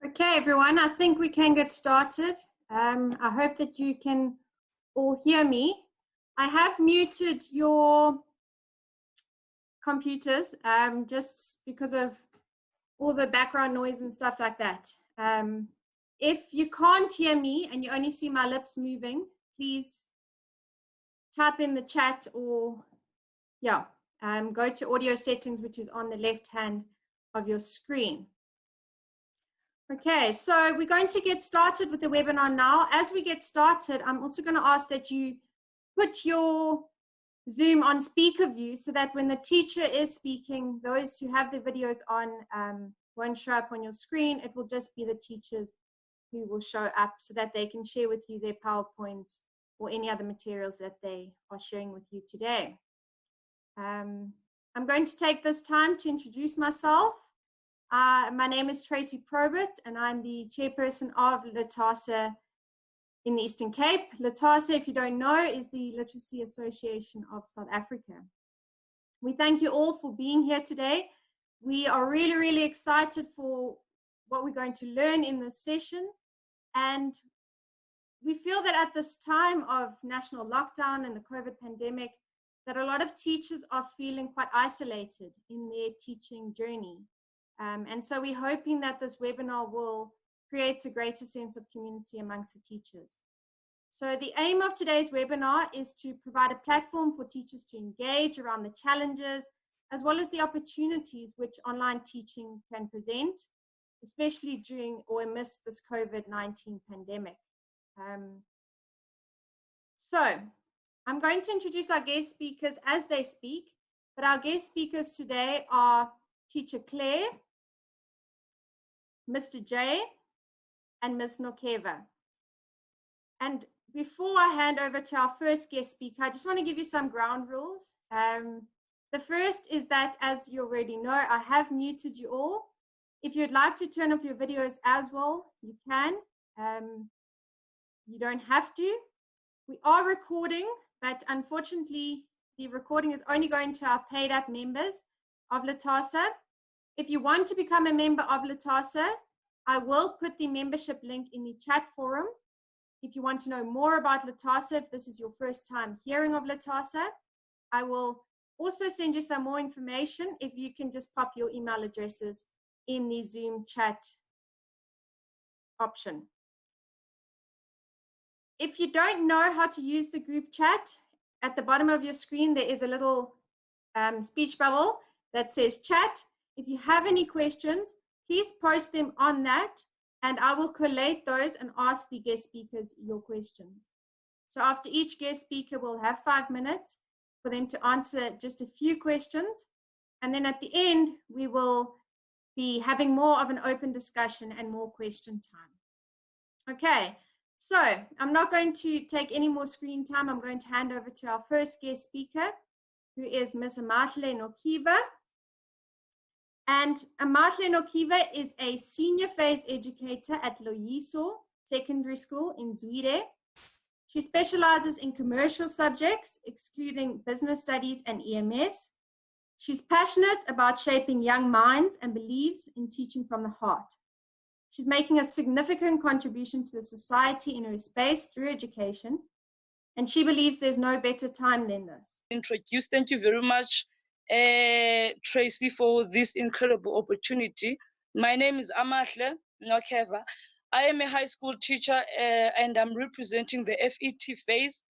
Okay, everyone, I think we can get started. I hope that you can all hear me. I have muted your computers just because of all the background noise and stuff like that. If you can't hear me and you only see my lips moving, please type in the chat or, go to audio settings, which is on the left hand of your screen. Okay, so we're going to get started with the webinar now. As we get started, I'm also going to ask that you put your Zoom on speaker view so that when the teacher is speaking, those who have the videos on won't show up on your screen. It will just be the teachers who will show up so that they can share with you their PowerPoints or any other materials that they are sharing with you today. I'm going to take this time to introduce myself. My name is Tracy Probert, and I'm the chairperson of LITASA in the Eastern Cape. LITASA, if you don't know, is the Literacy Association of South Africa. We thank you all for being here today. We are really, really excited for what we're going to learn in this session. And we feel that at this time of national lockdown and the COVID pandemic, that a lot of teachers are feeling quite isolated in their teaching journey. And so we're hoping that this webinar will create a greater sense of community amongst the teachers. So the aim of today's webinar is to provide a platform for teachers to engage around the challenges, as well as the opportunities which online teaching can present, especially during or amidst this COVID-19 pandemic. So I'm going to introduce our guest speakers as they speak, but our guest speakers today are Teacher Claire, Mr. J, and Ms. Nokeva. And before I hand over to our first guest speaker, I just want to give you some ground rules. The first is that, as you already know, I have muted you all. If you'd like to turn off your videos as well, you can. You don't have to. We are recording, but unfortunately, the recording is only going to our paid app members of LITASA. If you want to become a member of LITASA, I will put the membership link in the chat forum. If you want to know more about LITASA, if this is your first time hearing of LITASA, I will also send you some more information if you can just pop your email addresses in the Zoom chat option. If you don't know how to use the group chat, at the bottom of your screen, there is a little speech bubble that says chat. If you have any questions, please post them on that, and I will collate those and ask the guest speakers your questions. So after each guest speaker, we'll have 5 minutes for them to answer just a few questions. And then at the end, we will be having more of an open discussion and more question time. Okay, so I'm not going to take any more screen time. I'm going to hand over to our first guest speaker, who is Ms. Amahle Nokeva. And Amahle Nokeva is a senior phase educator at Loyiso Secondary School in Zwide. She specializes in commercial subjects, excluding business studies and EMS. She's passionate about shaping young minds and believes in teaching from the heart. She's making a significant contribution to the society in her space through education, and she believes there's no better time than this. Thank you very much, Tracy, for this incredible opportunity. My name is Amahle Nokeva. I am a high school teacher and I'm representing the FET phase,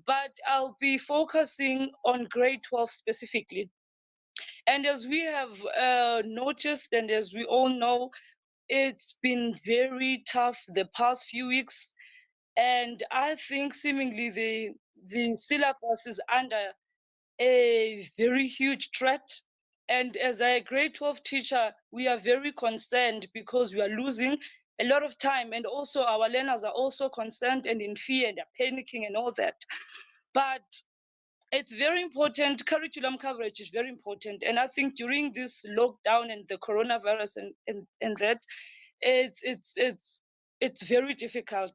but I'll be focusing on grade 12 specifically. And as we have noticed, and as we all know, it's been very tough the past few weeks. And I think seemingly the syllabus is under a very huge threat. And as a grade 12 teacher, we are very concerned because we are losing a lot of time. And also our learners are also concerned and in fear and are panicking and all that. But it's very important. Curriculum coverage is very important. And I think during this lockdown and the coronavirus and that, it's very difficult.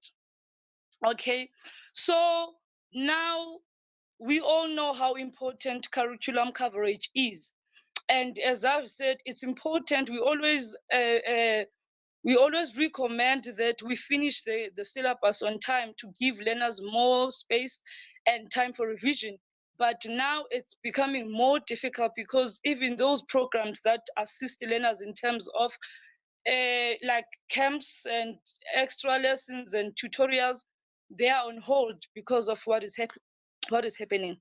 Okay, so now we all know how important curriculum coverage is. And as I've said, it's important. We always We always recommend that we finish the syllabus on time to give learners more space and time for revision. But now it's becoming more difficult because even those programs that assist learners in terms of like camps and extra lessons and tutorials, they are on hold because of what is happening.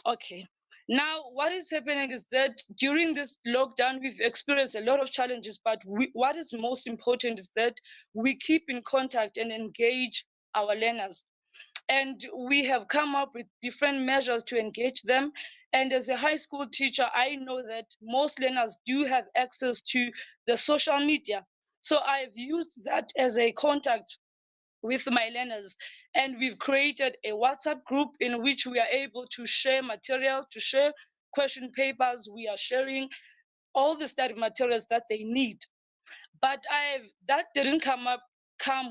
Okay. Now, what is happening is that during this lockdown, we've experienced a lot of challenges, but what is most important is that we keep in contact and engage our learners. And we have come up with different measures to engage them. And as a high school teacher, I know that most learners do have access to the social media. So I've used that as a contact with my learners, and we've created a WhatsApp group in which we are able to share material, to share question papers. We are sharing all the study materials that they need. But that didn't come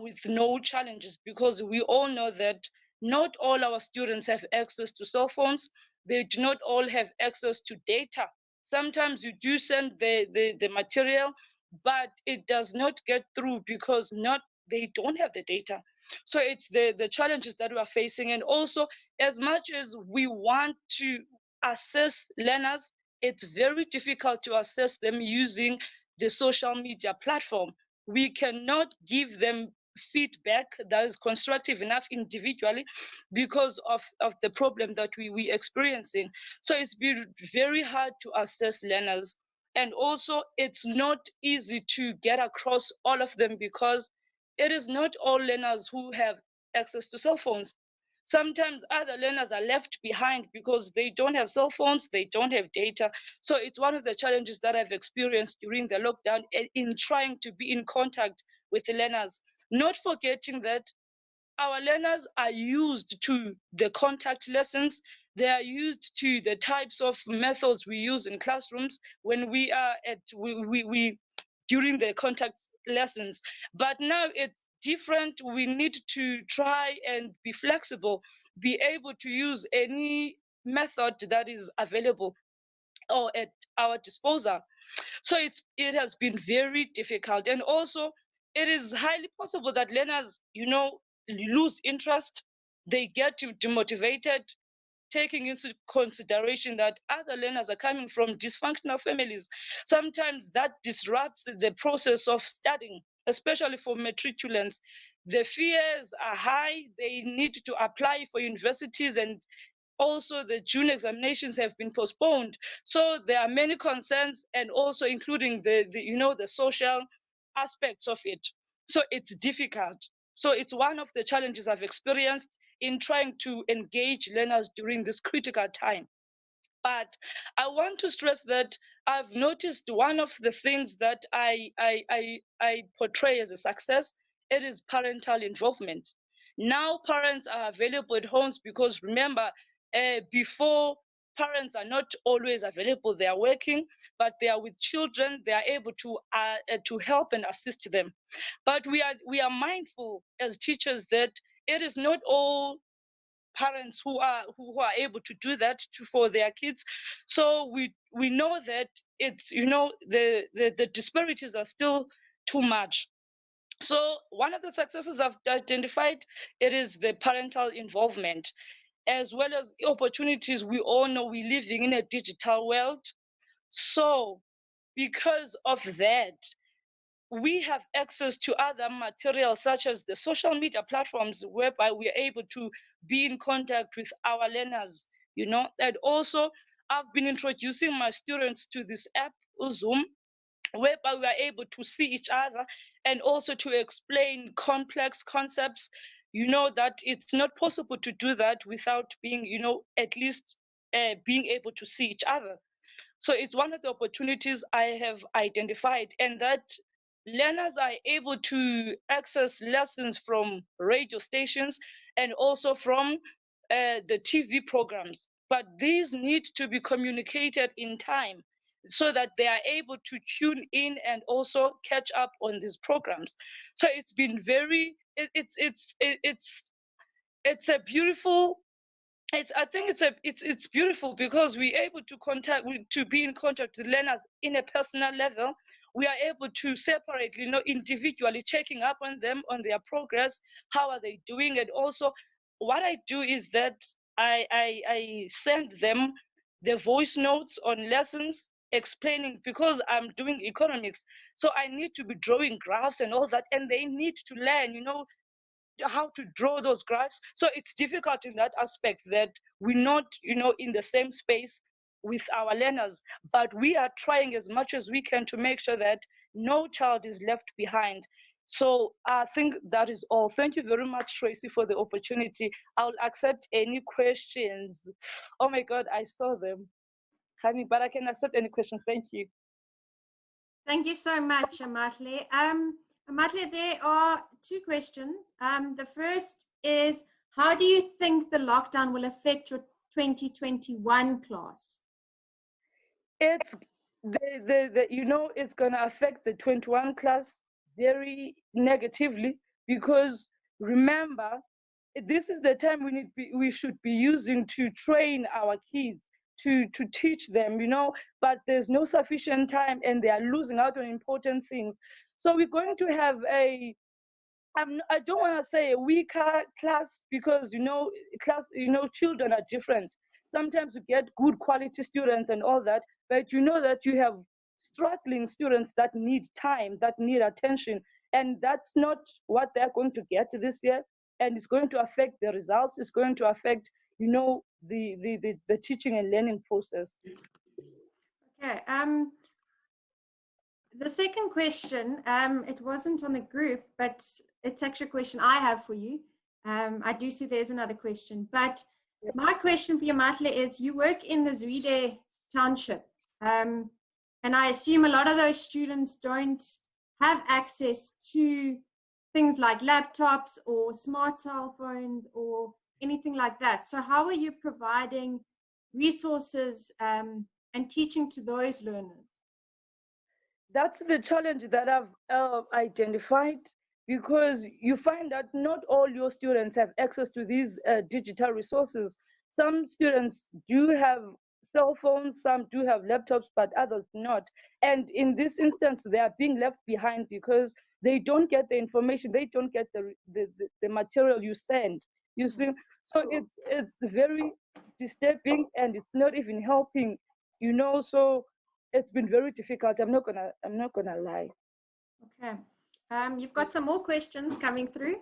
with no challenges, because we all know that not all our students have access to cell phones. They do not all have access to data. Sometimes you do send the material, but it does not get through because not they don't have the data. So it's the challenges that we are facing. And also, as much as we want to assess learners, it's very difficult to assess them using the social media platform. We cannot give them feedback that is constructive enough individually because of the problem that we experiencing. So it's been very hard to assess learners. And also, it's not easy to get across all of them because it is not all learners who have access to cell phones. Sometimes other learners are left behind because they don't have cell phones, they don't have data. So it's one of the challenges that I've experienced during the lockdown in trying to be in contact with the learners. Not forgetting that our learners are used to the contact lessons. They are used to the types of methods we use in classrooms when we are at we during the contact lessons. But now it's different. We need to try and be flexible, be able to use any method that is available or at our disposal. So it has been very difficult. And also, it is highly possible that learners, lose interest. They get demotivated, taking into consideration that other learners are coming from dysfunctional families. Sometimes that disrupts the process of studying, especially for matriculants. The fears are high. They need to apply for universities, and also the June examinations have been postponed. So there are many concerns, and also including the social aspects of it. So it's difficult. So it's one of the challenges I've experienced in trying to engage learners during this critical time. But I want to stress that I've noticed one of the things that I portray as a success. It is parental involvement. Now parents are available at homes because remember, before, parents are not always available. They are working, but they are with children. They are able to help and assist them. But we are mindful as teachers that it is not all parents who are able to do that for their kids. So we know that it's the disparities are still too much. So one of the successes I've identified, it is the parental involvement, as well as opportunities. We all know we're living in a digital world. So because of that, we have access to other materials such as the social media platforms, whereby we are able to be in contact with our learners. And also, I've been introducing my students to this app, Zoom, whereby we are able to see each other and also to explain complex concepts. That it's not possible to do that without being, at least being able to see each other. So it's one of the opportunities I have identified, and that learners are able to access lessons from radio stations and also from the TV programs. But these need to be communicated in time so that they are able to tune in and also catch up on these programs. So it's been it's a beautiful I think it's beautiful because we're able to to be in contact with learners in a personal level. we are able to separate, individually checking up on them, on their progress, how are they doing. And also what I do is that I send them the voice notes on lessons explaining, because I'm doing economics, so I need to be drawing graphs and all that, and they need to learn, how to draw those graphs. So it's difficult in that aspect that we're not, in the same space with our learners, but we are trying as much as we can to make sure that no child is left behind. So I think that is all. Thank you very much, Tracy, for the opportunity. I'll accept any questions. Oh my God, I saw them, honey, but I can accept any questions. Thank you. Thank you so much, Amahle. Amahle, there are two questions. The first is, how do you think the lockdown will affect your 2021 class? It's it's going to affect the 21 class very negatively, because remember, this is the time we should be using to train our kids, to teach them, but there's no sufficient time and they are losing out on important things. So we're going to have I don't want to say a weaker class, because children are different. Sometimes you get good quality students and all that, but you know that you have struggling students that need time, that need attention, and that's not what they're going to get this year. And it's going to affect the results. It's going to affect, the teaching and learning process. Okay. The second question, it wasn't on the group, but it's actually a question I have for you. I do see there's another question, but my question for you, Amahle, is you work in the Zwide township, and I assume a lot of those students don't have access to things like laptops or smart cell phones or anything like that. So how are you providing resources and teaching to those learners? That's the challenge that I've identified, because you find that not all your students have access to these digital resources. Some students do have cell phones, some do have laptops, but others not. And in this instance, they are being left behind because they don't get the information, they don't get the material you send. You see, so it's very disturbing, and it's not even helping, so it's been very difficult. I'm not gonna lie. Okay. You've got some more questions coming through.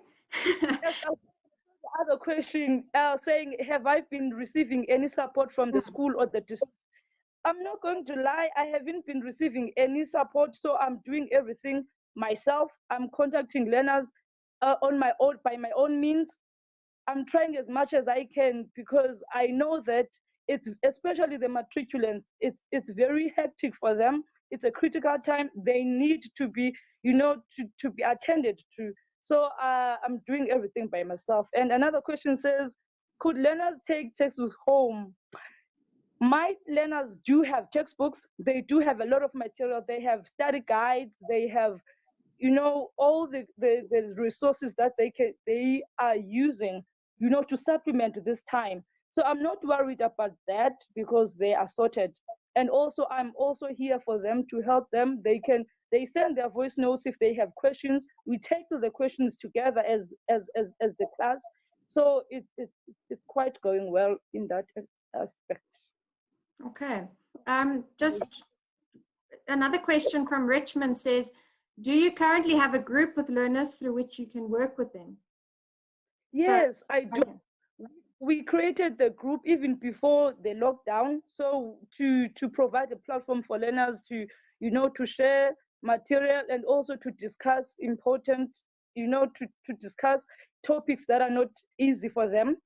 Yes, the other question saying, have I been receiving any support from the school or the district? I'm not going to lie, I haven't been receiving any support, so I'm doing everything myself. I'm contacting learners on my own, by my own means. I'm trying as much as I can, because I know that it's, especially the matriculants, it's very hectic for them. It's a critical time. They need to be, to be attended to. So I'm doing everything by myself. And another question says, could learners take textbooks home? My learners do have textbooks. They do have a lot of material. They have study guides. They have, all the resources that they are using, to supplement this time. So I'm not worried about that, because they are sorted. And also, I'm also here for them to help them. They send their voice notes if they have questions. We tackle the questions together as the class. So it's quite going well in that aspect. Okay. Just another question from Richmond says, do you currently have a group with learners through which you can work with them? Yes, I do. Okay. We created the group even before the lockdown, so to provide a platform for learners to, to share material, and also to discuss important, to discuss topics that are not easy for them.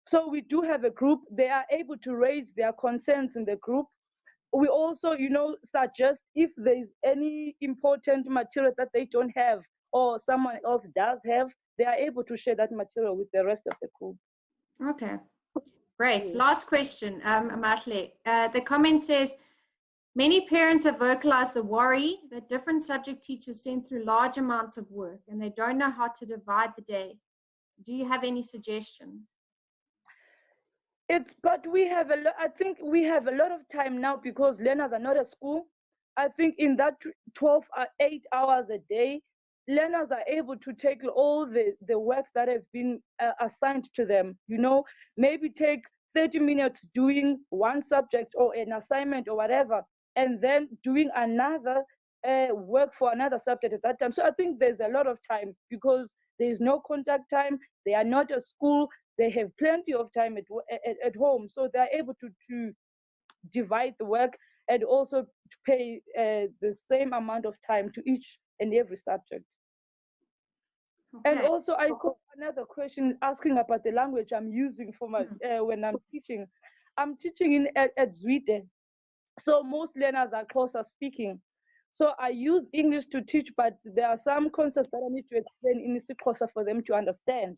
So we do have a group. They are able to raise their concerns in the group. We also, suggest if there's any important material that they don't have or someone else does have, they are able to share that material with the rest of the group. Okay, great. Yes. Last question, Amahle. The comment says, many parents have vocalized the worry that different subject teachers send through large amounts of work and they don't know how to divide the day. Do you have any suggestions? But we have I think we have a lot of time now, because learners are not at school. I think in that 8 hours a day, learners are able to take all the work that has been assigned to them. You know, maybe take 30 minutes doing one subject or an assignment or whatever, and then doing another work for another subject at that time. So I think there's a lot of time because there's no contact time. They are not at school. They have plenty of time at home. So they're able to divide the work and also to pay the same amount of time to each and every subject. Okay. And also, I saw another question asking about the language I'm using for my when I'm teaching. I'm teaching at Zweden, so most learners are Xhosa speaking. So I use English to teach, but there are some concepts that I need to explain in Xhosa for them to understand.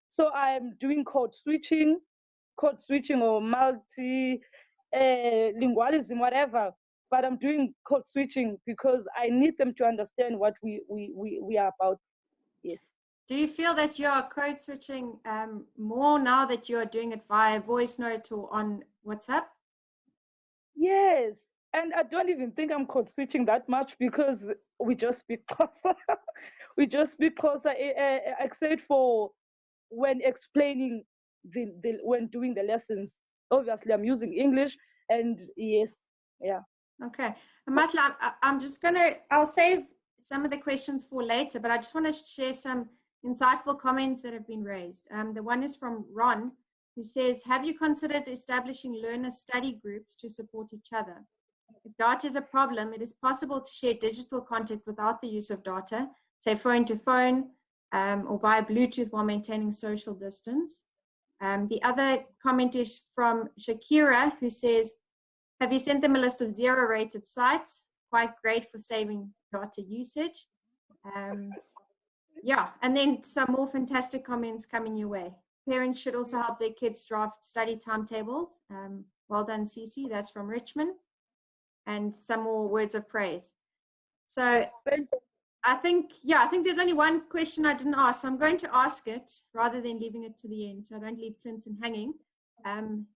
So I'm doing code switching or multi lingualism, whatever. But I'm doing code switching because I need them to understand what we are about. Yes. Do you feel that you're code switching more now that you're doing it via voice note or on WhatsApp? Yes. And I don't even think I'm code switching that much because we just speak Xhosa. We just speak Xhosa, except for when explaining when doing the lessons. Obviously, I'm using English, and yes, yeah. Okay, Matla, I'll save some of the questions for later, but I just want to share some insightful comments that have been raised. The one is from Ron, who says, have you considered establishing learner study groups to support each other? If data is a problem, it is possible to share digital content without the use of data, say phone to phone, or via Bluetooth while maintaining social distance. The other comment is from Shakira, who says, have you sent them a list of 0-rated sites? Quite great for saving data usage. Yeah, and then some more fantastic comments coming your way. Parents should also help their kids draft study timetables. Well done, Cece. That's from Richmond. And some more words of praise. So I think there's only one question I didn't ask. So I'm going to ask it rather than leaving it to the end, so I don't leave Clinton hanging.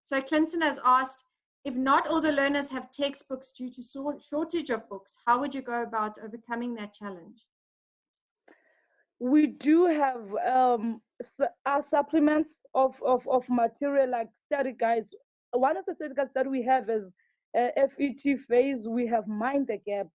So Clinton has asked, if not all the learners have textbooks due to shortage of books, how would you go about overcoming that challenge? We do have our supplements of material like study guides. One of the study guides that we have is FET phase. We have Mind the Gap.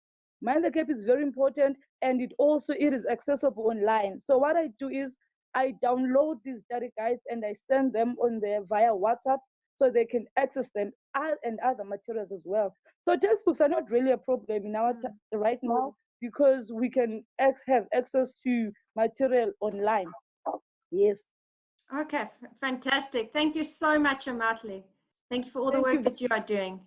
Mind the Gap is very important, and it is accessible online. So what I do is I download these study guides and I send them via WhatsApp so they can access them and other materials as well. So textbooks are not really a problem in our right now because we can have access to material online. Yes. Okay, fantastic. Thank you so much, Amatle. Thank you for all the work that you are doing.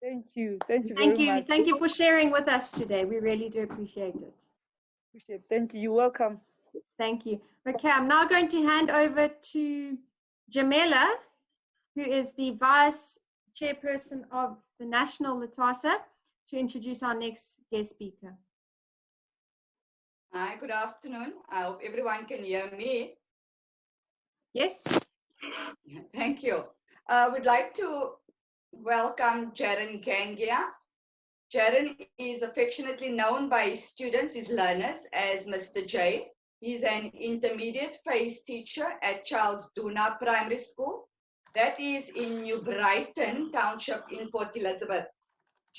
Thank you. Thank you very much. Thank you for sharing with us today. We really do appreciate it. Thank you. You're welcome. Thank you. Okay, I'm now going to hand over to Jamela, who is the Vice Chairperson of the National LITASA, to introduce our next guest speaker. Hi, good afternoon. I hope everyone can hear me. Yes. Thank you. I would like to welcome Jaren Gangia. Jaren is affectionately known by his students, his learners, as Mr. J. He's an intermediate phase teacher at Charles Duna Primary School. That is in New Brighton Township in Port Elizabeth.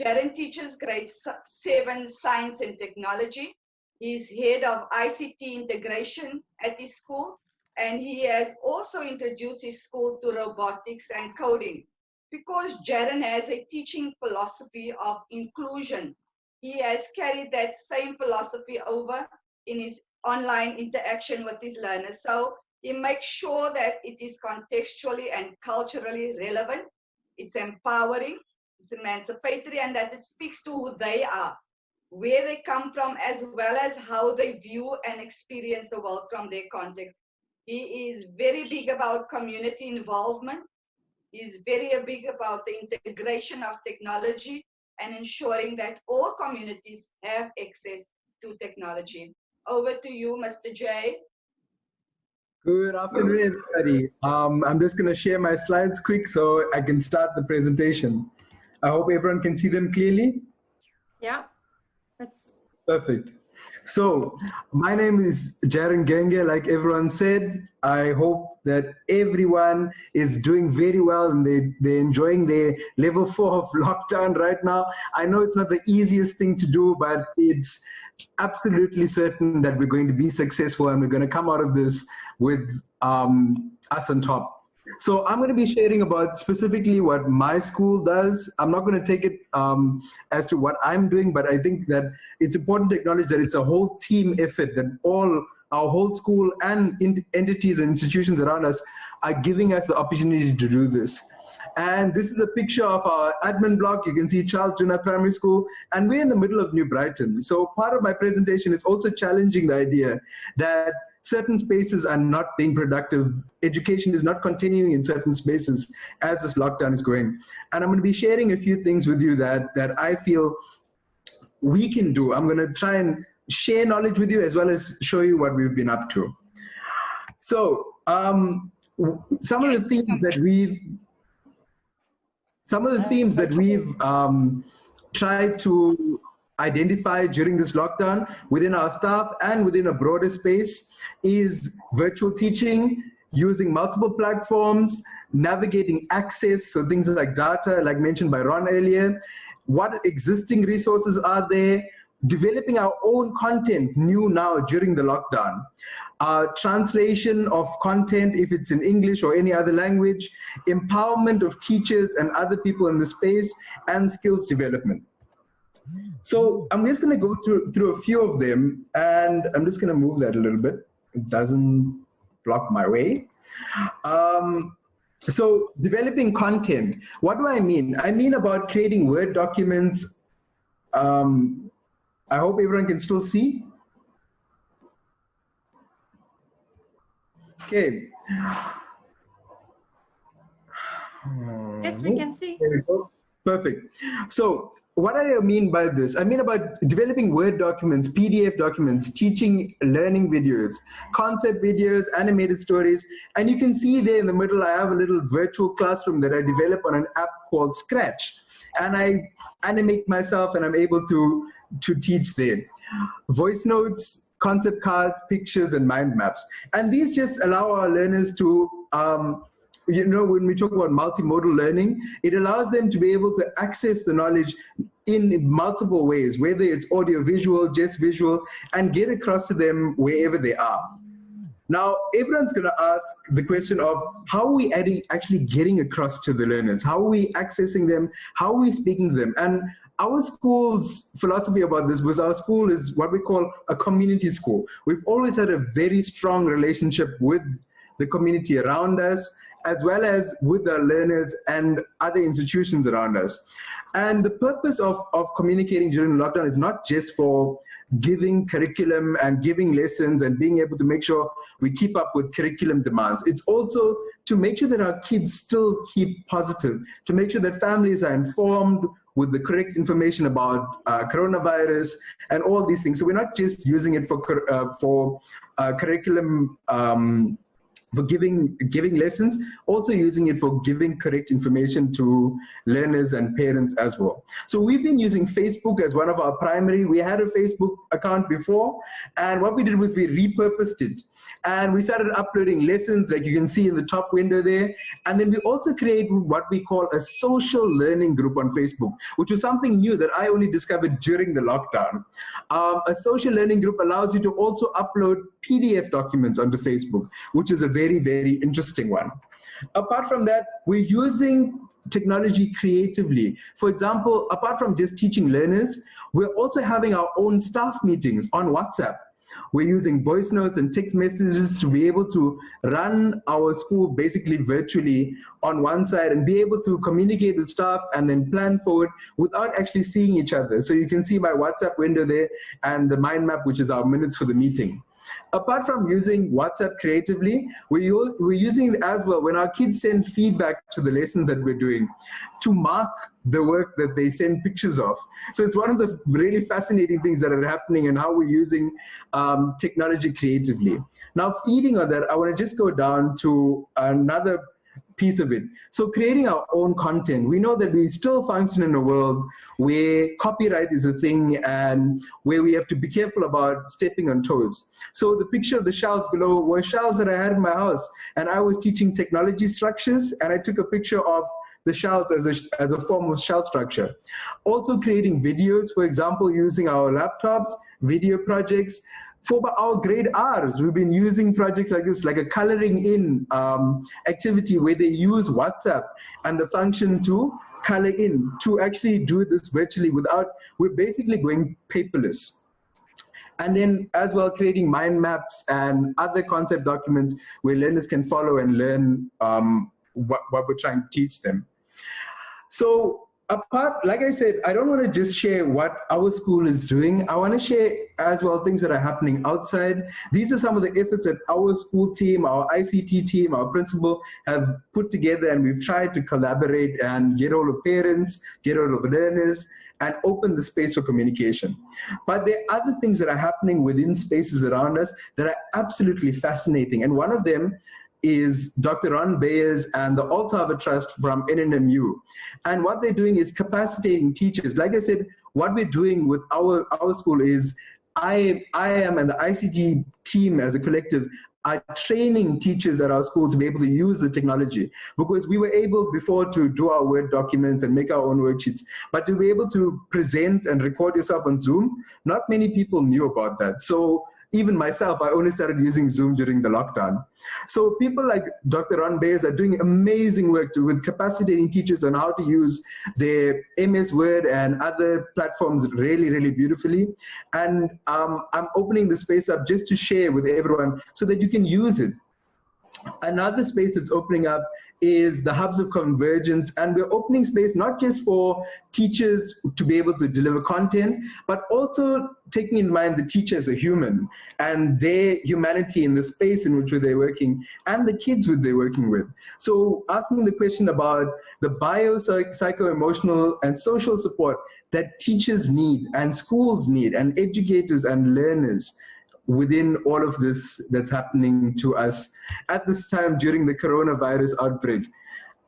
Jaren teaches grade 7 science and technology. He's head of ICT integration at his school, and he has also introduced his school to robotics and coding. Because Jaren has a teaching philosophy of inclusion, he has carried that same philosophy over in his online interaction with his learners. So he makes sure that it is contextually and culturally relevant, it's empowering, it's emancipatory, and that it speaks to who they are, where they come from, as well as how they view and experience the world from their context. He is very big about community involvement. He's very big about the integration of technology and ensuring that all communities have access to technology. Over to you, Mr. J. Good afternoon, everybody. I'm just going to share my slides quick so I can start the presentation. I hope everyone can see them clearly. Yeah, that's Perfect. So my name is Jaren Genge. Like everyone said, I hope that everyone is doing very well and they're enjoying their level 4 of lockdown right now. I know it's not the easiest thing to do, but it's absolutely certain that we're going to be successful and we're going to come out of this with us on top. So I'm going to be sharing about specifically what my school does. I'm not going to take it as to what I'm doing, but I think that it's important to acknowledge that it's a whole team effort, that our whole school and entities and institutions around us are giving us the opportunity to do this. And this is a picture of our admin block. You can see Charles Junior Primary School, and we're in the middle of New Brighton. So part of my presentation is also challenging the idea that certain spaces are not being productive. Education is not continuing in certain spaces as this lockdown is going. And I'm going to be sharing a few things with you that I feel we can do. I'm going to try and share knowledge with you as well as show you what we've been up to. So some of the themes that we've tried to identify during this lockdown within our staff and within a broader space is virtual teaching, using multiple platforms, navigating access, so things like data, like mentioned by Ron earlier, what existing resources are there, developing our own content new now during the lockdown, translation of content if it's in English or any other language, empowerment of teachers and other people in the space, and skills development. So I'm just going to go through a few of them, and I'm just going to move that a little bit. It doesn't block my way. So developing content, what do I mean? I mean about creating Word documents. I hope everyone can still see. Okay. yes, we can see. There we go. Perfect. So what I mean by this, I mean about developing Word documents, PDF documents, teaching, learning videos, concept videos, animated stories. And you can see there in the middle, I have a little virtual classroom that I develop on an app called Scratch. And I animate myself and I'm able to teach there. Voice notes, concept cards, pictures, and mind maps. And these just allow our learners to, when we talk about multimodal learning, it allows them to be able to access the knowledge in multiple ways, whether it's audio, visual, just visual, and get across to them wherever they are. Now, everyone's going to ask the question of how are we actually getting across to the learners? How are we accessing them? How are we speaking to them? And our school's philosophy about this was our school is what we call a community school. We've always had a very strong relationship with the community around us, as well as with the learners and other institutions around us. And the purpose of communicating during lockdown is not just for giving curriculum and giving lessons and being able to make sure we keep up with curriculum demands. It's also to make sure that our kids still keep positive, to make sure that families are informed with the correct information about coronavirus and all these things. So we're not just using it for curriculum, for giving lessons, also using it for giving correct information to learners and parents as well. So we've been using Facebook as one of our primary. We had a Facebook account before, and what we did was we repurposed it. And we started uploading lessons, like you can see in the top window there. And then we also created what we call a social learning group on Facebook, which was something new that I only discovered during the lockdown. A social learning group allows you to also upload PDF documents onto Facebook, which is a very, very interesting one. Apart from that, we're using technology creatively. For example, apart from just teaching learners, we're also having our own staff meetings on WhatsApp. We're using voice notes and text messages to be able to run our school basically virtually on one side and be able to communicate with staff and then plan forward without actually seeing each other. So you can see my WhatsApp window there and the mind map, which is our minutes for the meeting. Apart from using WhatsApp creatively, we're using it as well when our kids send feedback to the lessons that we're doing to mark the work that they send pictures of. So it's one of the really fascinating things that are happening and how we're using technology creatively. Now, feeding on that, I want to just go down to another piece of it. So creating our own content. We know that we still function in a world where copyright is a thing and where we have to be careful about stepping on toes. So the picture of the shelves below were shelves that I had in my house, and I was teaching technology structures, and I took a picture of the shelves as a form of shell structure. Also creating videos, for example, using our laptops, video projects. For our grade Rs, we've been using projects like this, like a coloring in activity where they use WhatsApp and the function to color in, to actually do this virtually we're basically going paperless. And then as well, creating mind maps and other concept documents where learners can follow and learn what we're trying to teach them. So like I said, I don't want to just share what our school is doing. I want to share as well things that are happening outside. These are some of the efforts that our school team, our ICT team, our principal have put together, and we've tried to collaborate and get all of parents, get all of learners, and open the space for communication. But there are other things that are happening within spaces around us that are absolutely fascinating. And one of them is Dr. Ron Beyers and the Olthaver Trust from NNMU. And what they're doing is capacitating teachers. Like I said, what we're doing with our school is I am and the ICT team as a collective are training teachers at our school to be able to use the technology, because we were able before to do our Word documents and make our own worksheets, but to be able to present and record yourself on Zoom, not many people knew about that. So even myself, I only started using Zoom during the lockdown. So people like Dr. Ron Beyers are doing amazing work with capacitating teachers on how to use their MS Word and other platforms really, really beautifully. And I'm opening the space up just to share with everyone so that you can use it. Another space that's opening up is the hubs of convergence, and we're opening space not just for teachers to be able to deliver content, but also taking in mind the teacher as a human and their humanity in the space in which they're working and the kids who they're working with. So asking the question about the psycho-emotional and social support that teachers need and schools need and educators and learners within all of this that's happening to us at this time during the coronavirus outbreak.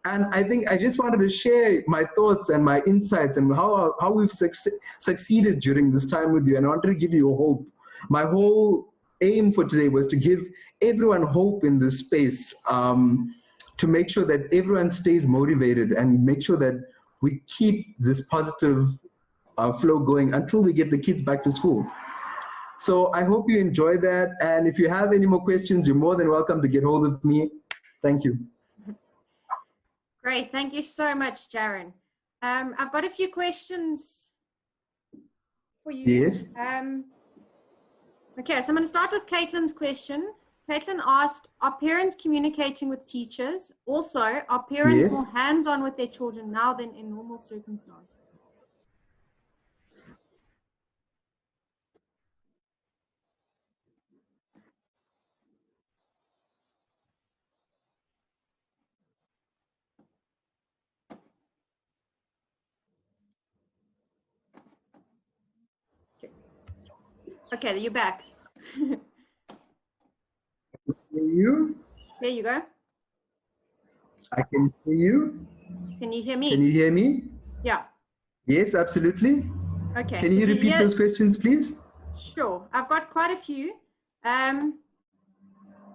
And I think I just wanted to share my thoughts and my insights and how we've succeeded during this time with you. And I wanted to give you a hope. My whole aim for today was to give everyone hope in this space, to make sure that everyone stays motivated and make sure that we keep this positive flow going until we get the kids back to school. So I hope you enjoy that. And if you have any more questions, you're more than welcome to get hold of me. Thank you. Great. Thank you so much, Jaron. I've got a few questions for you. Yes. Okay, so I'm going to start with Caitlin's question. Caitlin asked, are parents communicating with teachers? Also, are parents more hands-on with their children now than in normal circumstances? Okay, you're back. Hear you? There you go. I can hear you. Can you hear me? Can you hear me? Yeah. Yes, absolutely. Okay. Can you repeat those questions, please? Sure. I've got quite a few. So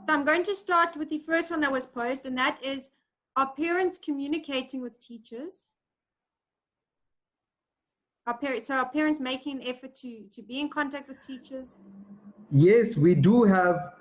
I'm going to start with the first one that was posed, and that is, are parents communicating with teachers? Are parents making an effort to be in contact with teachers? Yes, we do have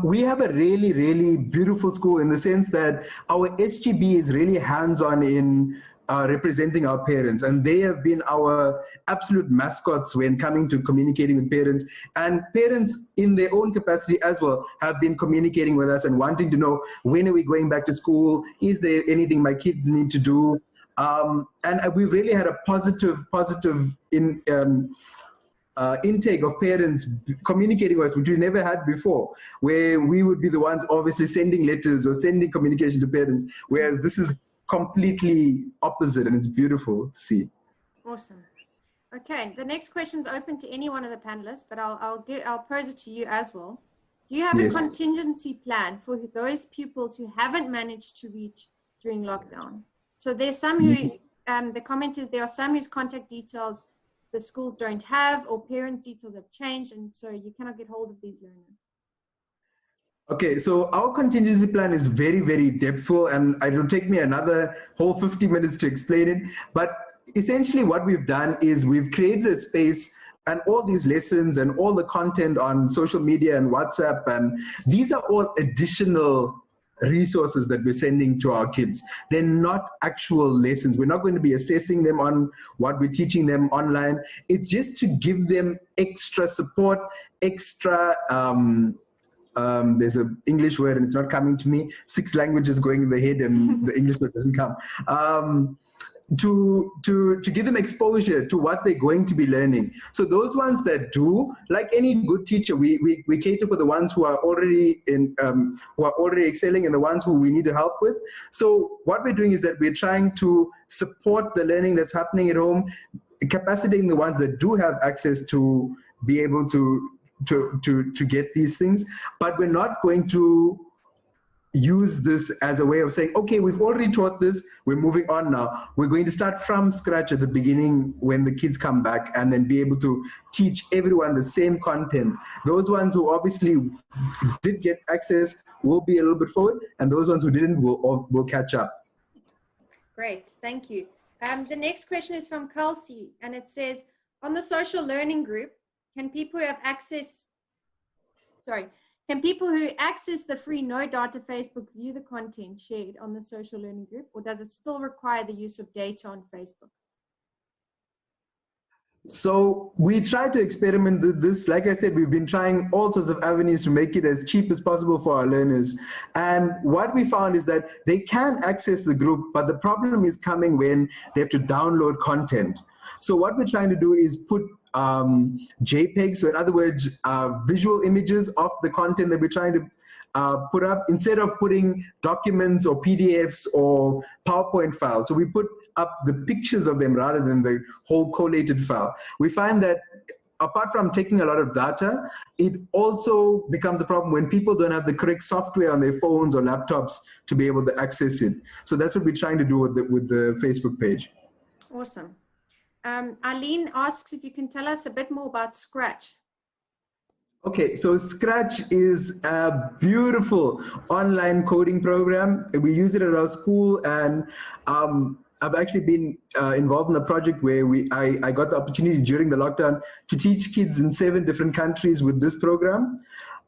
we have a really, really beautiful school in the sense that our SGB is really hands-on in representing our parents, and they have been our absolute mascots when coming to communicating with parents, and parents in their own capacity as well have been communicating with us and wanting to know, when are we going back to school? Is there anything my kids need to do? And we've really had a positive intake of parents communicating with us, which we never had before, where we would be the ones obviously sending letters or sending communication to parents, whereas this is completely opposite, and it's beautiful to see. Awesome. Okay, the next question is open to any one of the panelists, but I'll pose it to you as well. Do you have Yes. a contingency plan for those pupils who haven't managed to reach during lockdown? So there's some who, the comment is there are some whose contact details the schools don't have, or parents' details have changed, and so you cannot get hold of these learners. Okay, so our contingency plan is very, very depthful, and it will take me another whole 50 minutes to explain it. But essentially what we've done is we've created a space, and all these lessons and all the content on social media and WhatsApp, and these are all additional resources that we're sending to our kids. They're not actual lessons. We're not going to be assessing them on what we're teaching them online. It's just to give them extra support, extra, there's an English word and it's not coming to me, 6 languages going in the head and the English word doesn't come. To give them exposure to what they're going to be learning. So those ones that do, like any good teacher, we cater for the ones who are already excelling and the ones who we need to help with. So what we're doing is that we're trying to support the learning that's happening at home, capacitating the ones that do have access to be able to get these things, but we're not going to use this as a way of saying, okay, we've already taught this, we're moving on now. We're going to start from scratch at the beginning when the kids come back, and then be able to teach everyone the same content. Those ones who obviously did get access will be a little bit forward, and those ones who didn't will catch up. Great, thank you. The next question is from Kelsey, and it says, on the social learning group, can people who access the free no data Facebook view the content shared on the social learning group, or does it still require the use of data on Facebook? So we try to experiment with this. Like I said, we've been trying all sorts of avenues to make it as cheap as possible for our learners. And what we found is that they can access the group, but the problem is coming when they have to download content. So what we're trying to do is put JPEGs, so in other words, visual images of the content that we're trying to put up, instead of putting documents or PDFs or PowerPoint files. So we put up the pictures of them rather than the whole collated file. We find that apart from taking a lot of data, it also becomes a problem when people don't have the correct software on their phones or laptops to be able to access it. So that's what we're trying to do with the Facebook page. Awesome. Eileen asks if you can tell us a bit more about Scratch. Okay, so Scratch is a beautiful online coding program. We use it at our school, and I've actually been involved in a project where I got the opportunity during the lockdown to teach kids in 7 different countries with this program.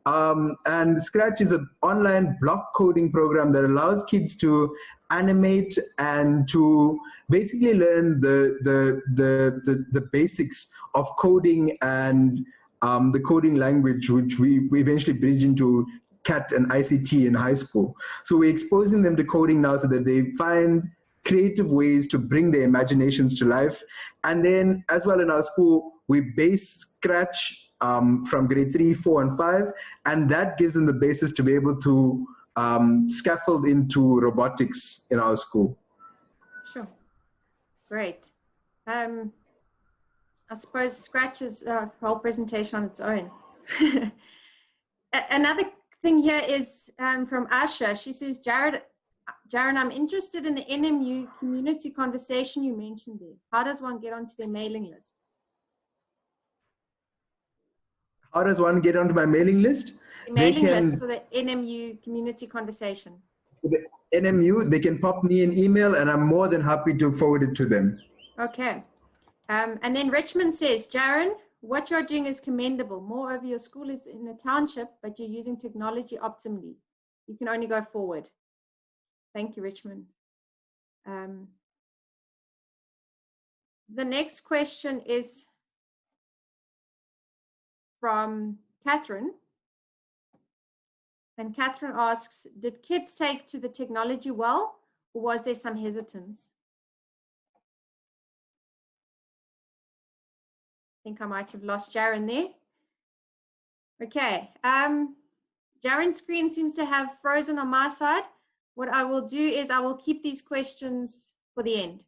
And Scratch is an online block coding program that allows kids to animate and to basically learn the basics of coding and the coding language, which we eventually bridge into CAT and ICT in high school. So we're exposing them to coding now so that they find creative ways to bring their imaginations to life. And then as well in our school, we base Scratch from grade 3, 4, and 5, and that gives them the basis to be able to scaffold into robotics in our school. Sure, great. I suppose Scratch is a whole presentation on its own. Another thing here is from Asha. She says, Jaron, I'm interested in the NMU community conversation you mentioned there. How does one get onto their mailing list? How does one get onto my mailing list? The mailing list for the NMU community conversation. For the NMU, they can pop me an email and I'm more than happy to forward it to them. Okay. And then Richmond says, Jaron, what you're doing is commendable. Moreover, your school is in a township, but you're using technology optimally. You can only go forward. Thank you, Richmond. The next question is from Catherine. And Catherine asks, did kids take to the technology well, or was there some hesitance? I think I might have lost Jaron there. Okay, Jaron's screen seems to have frozen on my side. What I will do is I will keep these questions for the end,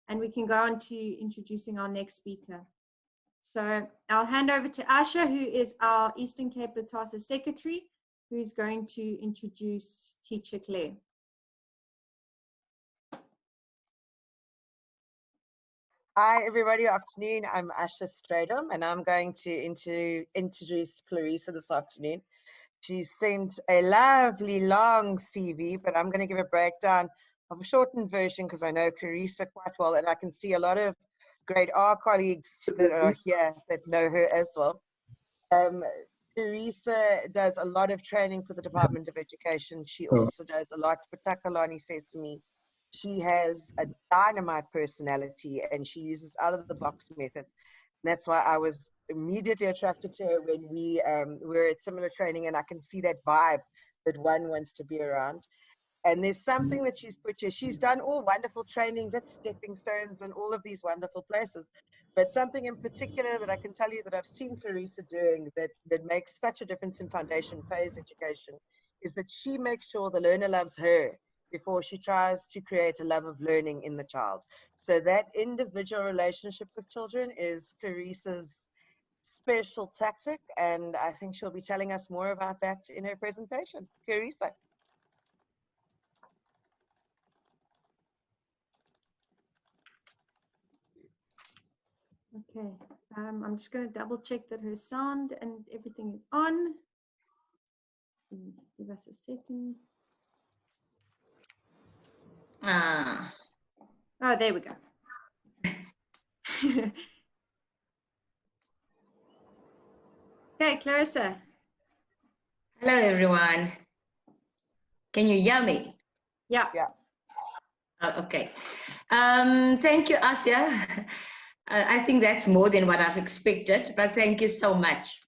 and we can go on to introducing our next speaker. So I'll hand over to Asha, who is our Eastern Cape LITASA Secretary, who's going to introduce Teacher Claire. Hi, everybody. Afternoon. I'm Asha Stradom, and I'm going to introduce Clarissa this afternoon. She sent a lovely long CV, but I'm going to give a breakdown of a shortened version because I know Clarissa quite well, and I can see a lot of grade R colleagues that are here that know her as well. Clarissa does a lot of training for the Department of Education. She also does a lot for Takalani, says to me. She has a dynamite personality and she uses out-of-the-box methods. And that's why I was immediately attracted to her when we were at similar training, and I can see that vibe that one wants to be around. And there's something that she's put here. She's done all wonderful trainings at Stepping Stones and all of these wonderful places. But something in particular that I can tell you that I've seen Clarissa doing that makes such a difference in foundation phase education is that she makes sure the learner loves her before she tries to create a love of learning in the child. So that individual relationship with children is Clarissa's special tactic, and I think she'll be telling us more about that in her presentation. Clarissa. Okay, I'm just going to double check that her sound and everything is on. Give us a second. Oh, there we go. Okay, Clarissa. Hello, everyone. Can you hear me? Yeah. Yeah. Okay. Thank you, Asya. I think that's more than what I've expected, but thank you so much.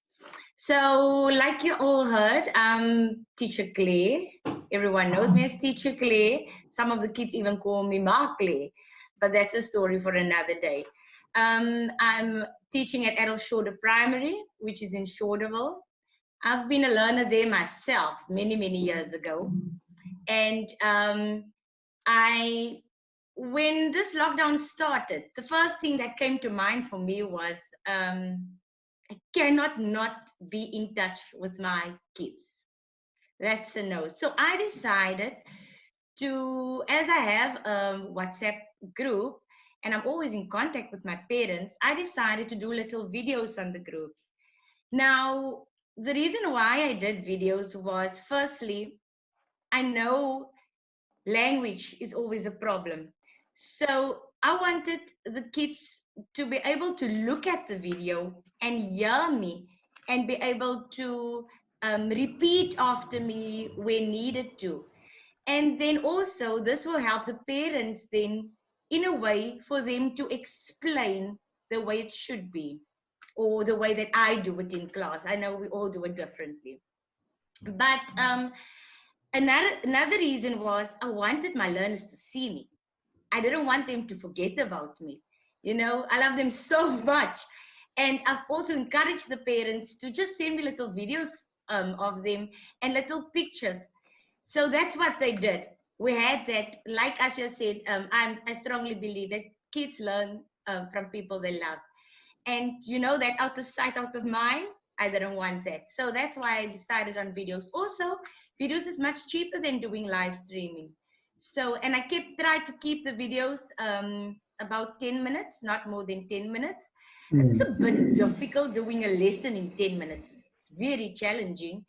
So, like you all heard, I'm Teacher Claire. Everyone knows me as Teacher Claire. Some of the kids even call me Ma Claire, but that's a story for another day. I'm teaching at Adolf Shorter Primary, which is in Shorterville. I've been a learner there myself many, many years ago. And when this lockdown started, the first thing that came to mind for me was I cannot not be in touch with my kids. That's a no. So I decided to, as I have a WhatsApp group and I'm always in contact with my parents, I decided to do little videos on the groups. Now, the reason why I did videos was, firstly, I know language is always a problem. So I wanted the kids to be able to look at the video and hear me and be able to repeat after me when needed to. And then also this will help the parents then in a way for them to explain the way it should be or the way that I do it in class. I know we all do it differently. But another reason was I wanted my learners to see me. I didn't want them to forget about me. You know, I love them so much. And I've also encouraged the parents to just send me little videos of them and little pictures. So that's what they did. We had that, like Asha said, I strongly believe that kids learn from people they love. And you know that out of sight, out of mind, I didn't want that. So that's why I decided on videos. Also, videos is much cheaper than doing live streaming. So, and I tried to keep the videos about 10 minutes, not more than 10 minutes. It's a bit difficult doing a lesson in 10 minutes. It's very challenging,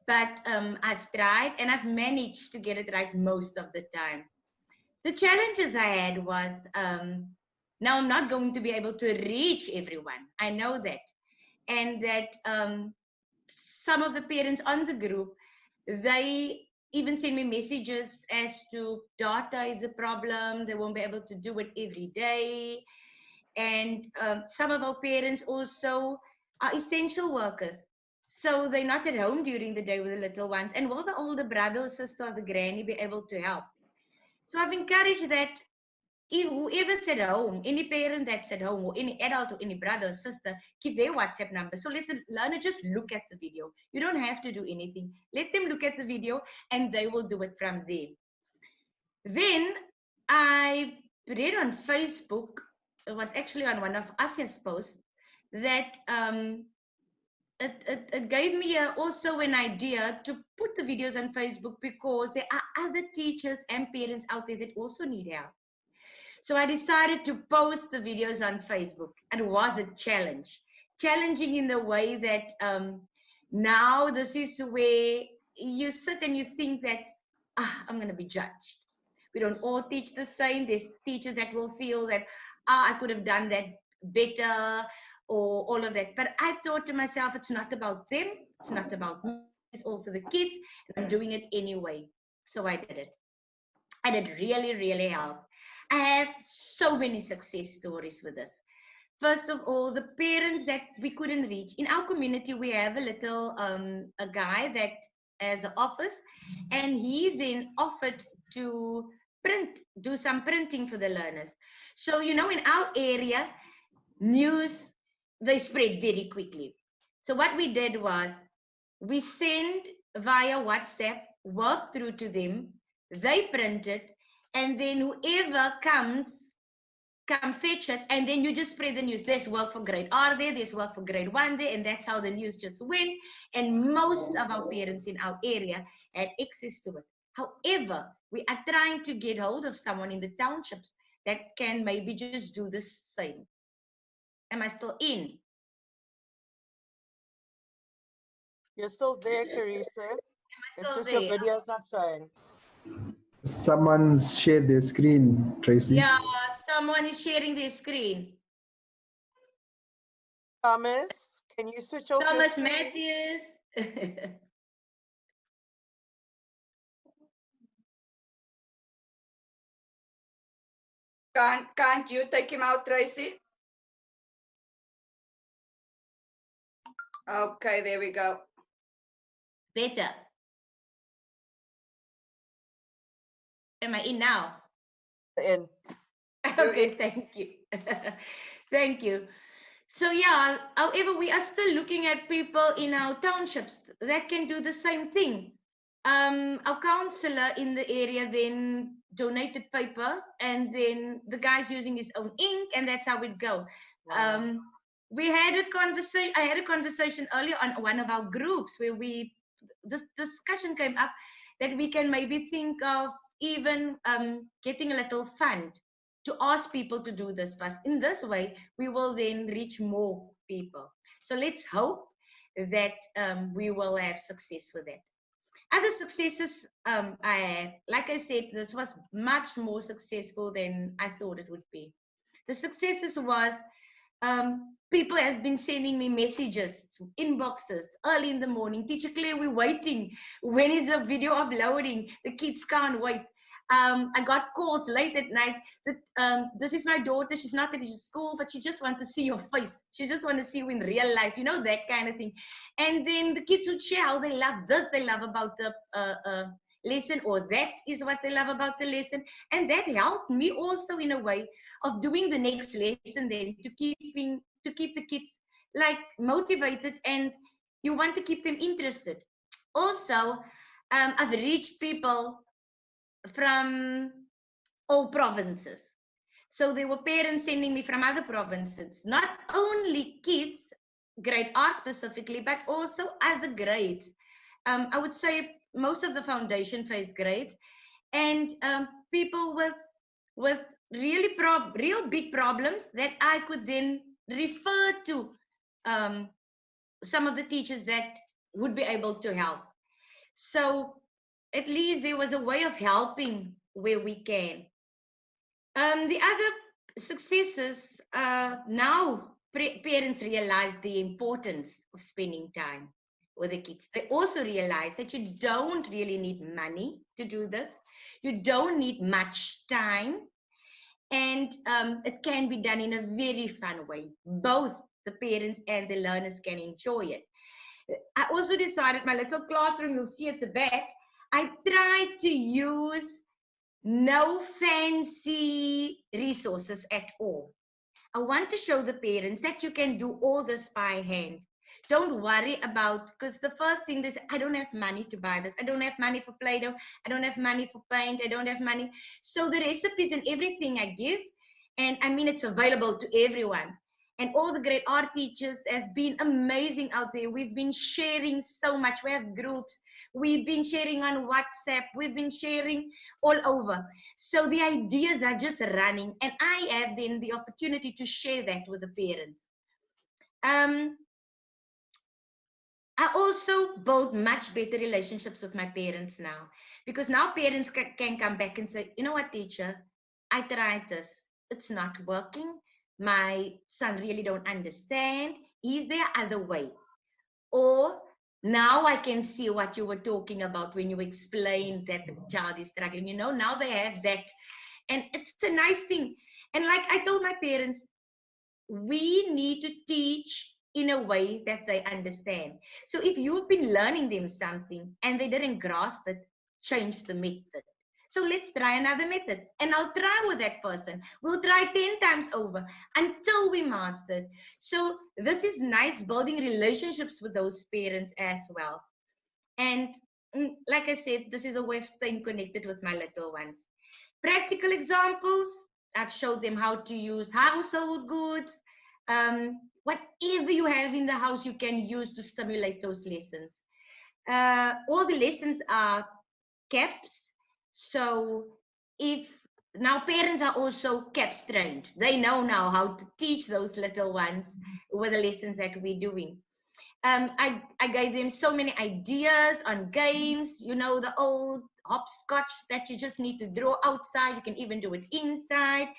but I've tried and I've managed to get it right most of the time. The challenges I had was, now I'm not going to be able to reach everyone. I know that. And that some of the parents on the group, they even send me messages as to data is a problem. They won't be able to do it every day. And some of our parents also are essential workers. So they're not at home during the day with the little ones. And will the older brother or sister or the granny be able to help? So I've encouraged that if whoever's at home, any parent that's at home or any adult or any brother or sister, keep their WhatsApp number. So let the learner just look at the video. You don't have to do anything. Let them look at the video and they will do it from there. Then I read on Facebook, it was actually on one of Asya's posts, that it gave me also an idea to put the videos on Facebook, because there are other teachers and parents out there that also need help. So I decided to post the videos on Facebook. It was a challenge. Challenging in the way that now this is where you sit and you think that, I'm going to be judged. We don't all teach the same. There's teachers that will feel that, I could have done that better, or all of that. But I thought to myself, it's not about them. It's not about me. It's all for the kids. And I'm doing it anyway. So I did it. And it really, really helped. I have so many success stories with this. First of all, the parents that we couldn't reach. In our community, we have a little, a guy that has an office, and he then offered to do some printing for the learners. So, you know, in our area, news, they spread very quickly. So what we did was, we send via WhatsApp, work through to them, they print it, and then whoever come fetch it, and then you just spread the news. There's work for grade R there, there's work for grade 1 there, and that's how the news just went. And most of our parents in our area had access to it. However, we are trying to get hold of someone in the townships that can maybe just do the same. Am I still in? You're still there, Carissa. It's still just your there? video's not showing. Someone's shared their screen, Tracy. Yeah, someone is sharing their screen. Thomas, can you switch off your Thomas screen? Matthews. Can't you take him out, Tracy? Okay, there we go. Better. Am I in now? In. Okay, thank you. Thank you. So yeah, however, we are still looking at people in our townships that can do the same thing. Our councillor in the area then donated paper, and then the guy's using his own ink, and that's how it go. Wow. We had a conversation. I had a conversation earlier on one of our groups where this discussion came up that we can maybe think of even getting a little fund to ask people to do this first. In this way, we will then reach more people. So let's hope that we will have success with that. Other successes I had, like I said, this was much more successful than I thought it would be. The successes was people has been sending me messages, inboxes early in the morning. Teacher Claire, we're waiting. When is the video uploading? The kids can't wait. I got calls late at night that this is my daughter. She's not at school, but she just wants to see your face. She just wants to see you in real life, you know, that kind of thing. And then the kids would share how they love this, they love about the lesson, or that is what they love about the lesson. And that helped me also in a way of doing the next lesson then, to keep the kids like motivated, and you want to keep them interested. Also, I've reached people from all provinces. So there were parents sending me from other provinces, not only kids, grade R specifically, but also other grades. I would say most of the foundation phase grades, and people with really real big problems that I could then refer to some of the teachers that would be able to help. So at least there was a way of helping where we can. The other successes, now parents realize the importance of spending time with the kids. They also realize that you don't really need money to do this. You don't need much time. And it can be done in a very fun way. Both the parents and the learners can enjoy it. I also decided my little classroom, you'll see at the back, I tried to use no fancy resources at all. I want to show the parents that you can do all this by hand. Don't worry about, because the first thing is, I don't have money to buy this. I don't have money for Play-Doh. I don't have money for paint. I don't have money. So the recipes and everything I give, and I mean, it's available to everyone. and all the great art teachers has been amazing out there. We've been sharing so much. We have groups. We've been sharing on WhatsApp. We've been sharing all over. So the ideas are just running, and I have then the opportunity to share that with the parents. I also build much better relationships with my parents now, because now parents can come back and say, you know what, teacher, I tried this. It's not working. My son really don't understand. Is there other way? Or now I can see what you were talking about when you explained that the child is struggling. You know, now they have that. And it's a nice thing. And like I told my parents, we need to teach in a way that they understand. So if you've been learning them something and they didn't grasp it, change the method. So let's try another method. And I'll try with that person. We'll try 10 times over until we master it. So this is nice, building relationships with those parents as well. And like I said, this is a way of staying connected with my little ones. Practical examples, I've showed them how to use household goods. Whatever you have in the house, you can use to stimulate those lessons. All the lessons are CAPS. So if now parents are also CAPS trained, they know now how to teach those little ones with the lessons that we're doing. I gave them so many ideas on games, you know, the old hopscotch that you just need to draw outside. You can even do it inside.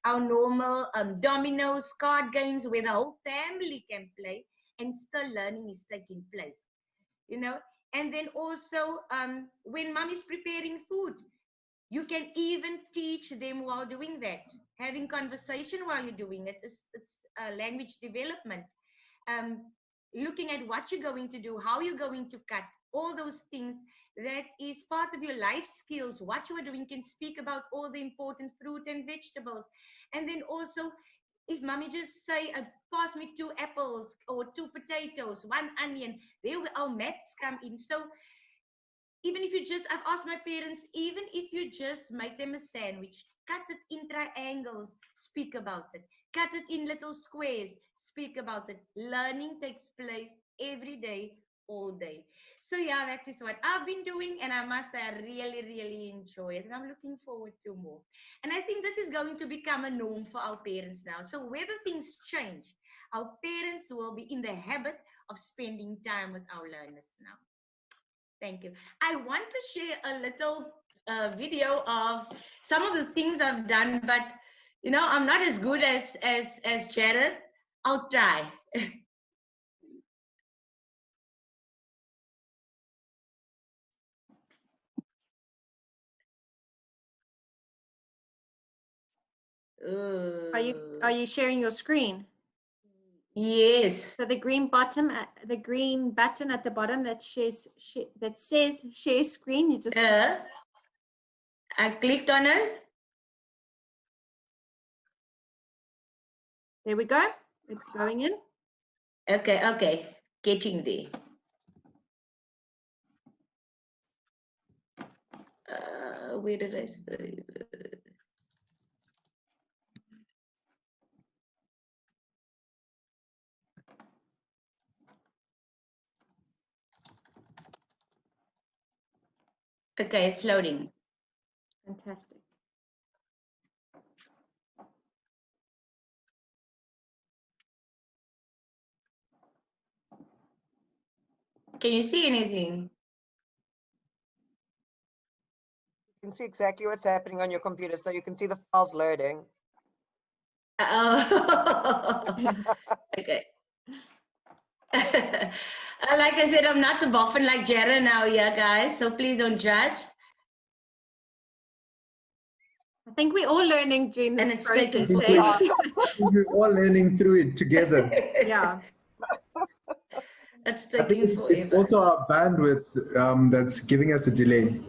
Our normal dominoes, card games where the whole family can play and still learning is taking place, you know. And then also when mom is preparing food, you can even teach them while doing that. Having conversation while you're doing it, it's language development. Looking at what you're going to do, how you're going to cut, all those things, that is part of your life skills. What you are doing, can speak about all the important fruit and vegetables. And then also, if mommy just say, pass me 2 apples or 2 potatoes, 1 onion, there will our maths come in. So even if you just, I've asked my parents, even if you just make them a sandwich, cut it in triangles, speak about it. Cut it in little squares, speak about it. Learning takes place every day, all day. So yeah, that is what I've been doing, and I must say I really, really enjoy it, and I'm looking forward to more. And I think this is going to become a norm for our parents now. So whether things change, our parents will be in the habit of spending time with our learners now. Thank you. I want to share a little video of some of the things I've done, but you know, I'm not as good as Jared. I'll try. Are you sharing your screen? Yes. So the green button at the bottom that says share screen, you just I clicked on it. there we go. It's going in. Okay, getting there. Where did I say? Okay, it's loading. Fantastic. Can you see anything? You can see exactly what's happening on your computer, so you can see the files loading. Oh, okay. Like I said, I'm not the boffin like Jara now, yeah, guys. So please don't judge. I think we're all learning during this And it's process. taking Eh? We're all learning through it together. Yeah. It's I think taking forever. it's also our bandwidth that's giving us a delay.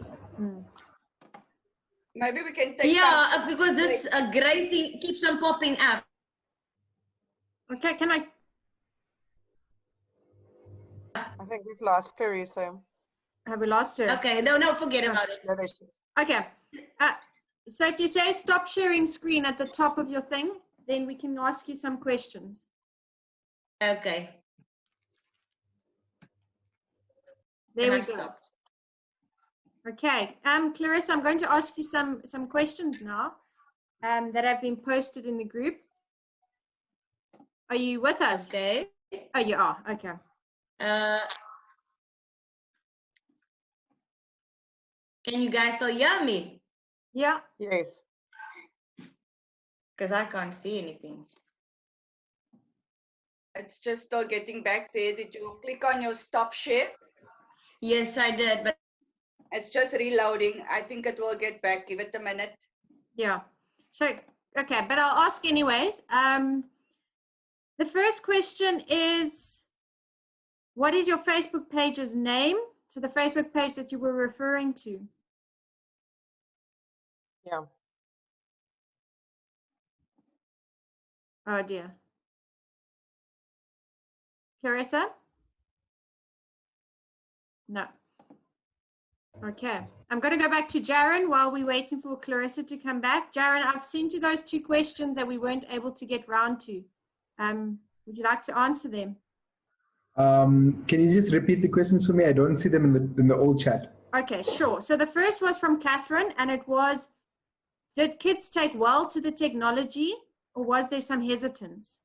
Maybe we can take Yeah, because this great thing keeps on popping up. Okay, can I? I think we've lost Teresa. Have we lost her? Okay, no, forget about it. No, there she is. Okay. So if you say stop sharing screen at the top of your thing, then we can ask you some questions. Okay. There And we I've go. stopped. Okay, Clarissa, I'm going to ask you some questions now that have been posted in the group. Are you with us? Okay. Oh, you are. Okay. Can you guys still hear me? Yeah. Yes. Because I can't see anything. It's just still getting back there. Did you click on your stop share? Yes, I did, but It's just reloading. I think it will get back. Give it a minute. Yeah. So, okay, but I'll ask anyways. The first question is, what is your Facebook page's name? So the Facebook page that you were referring to. Yeah. Oh dear. Clarissa? No. Okay. I'm going to go back to Jaron while we're waiting for Clarissa to come back. Jaron, I've sent you those 2 questions that we weren't able to get round to. Would you like to answer them? Can you just repeat the questions for me? I don't see them in the old chat. Okay, sure. So the first was from Catherine, and it was, did kids take well to the technology, or was there some hesitance?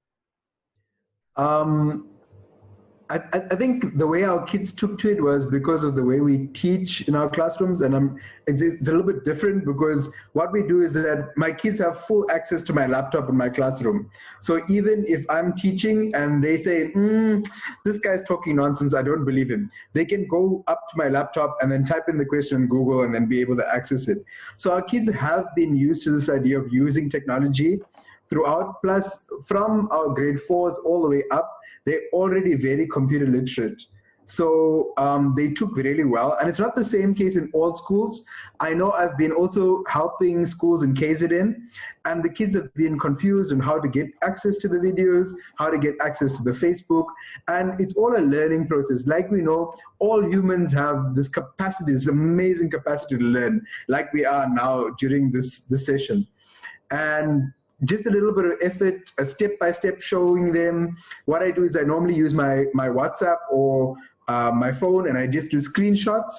I think the way our kids took to it was because of the way we teach in our classrooms, and it's a little bit different because what we do is that my kids have full access to my laptop in my classroom. So even if I'm teaching and they say, this guy's talking nonsense, I don't believe him, they can go up to my laptop and then type in the question in Google and then be able to access it. So our kids have been used to this idea of using technology throughout, plus from our grade 4s all the way up, they're already very computer literate. So they took really well. And it's not the same case in all schools. I know I've been also helping schools in KZN, and the kids have been confused on how to get access to the videos, how to get access to the Facebook. And it's all a learning process. Like we know, all humans have this capacity, this amazing capacity to learn, like we are now during this session. And just a little bit of effort, a step-by-step showing them. What I do is I normally use my WhatsApp or my phone, and I just do screenshots.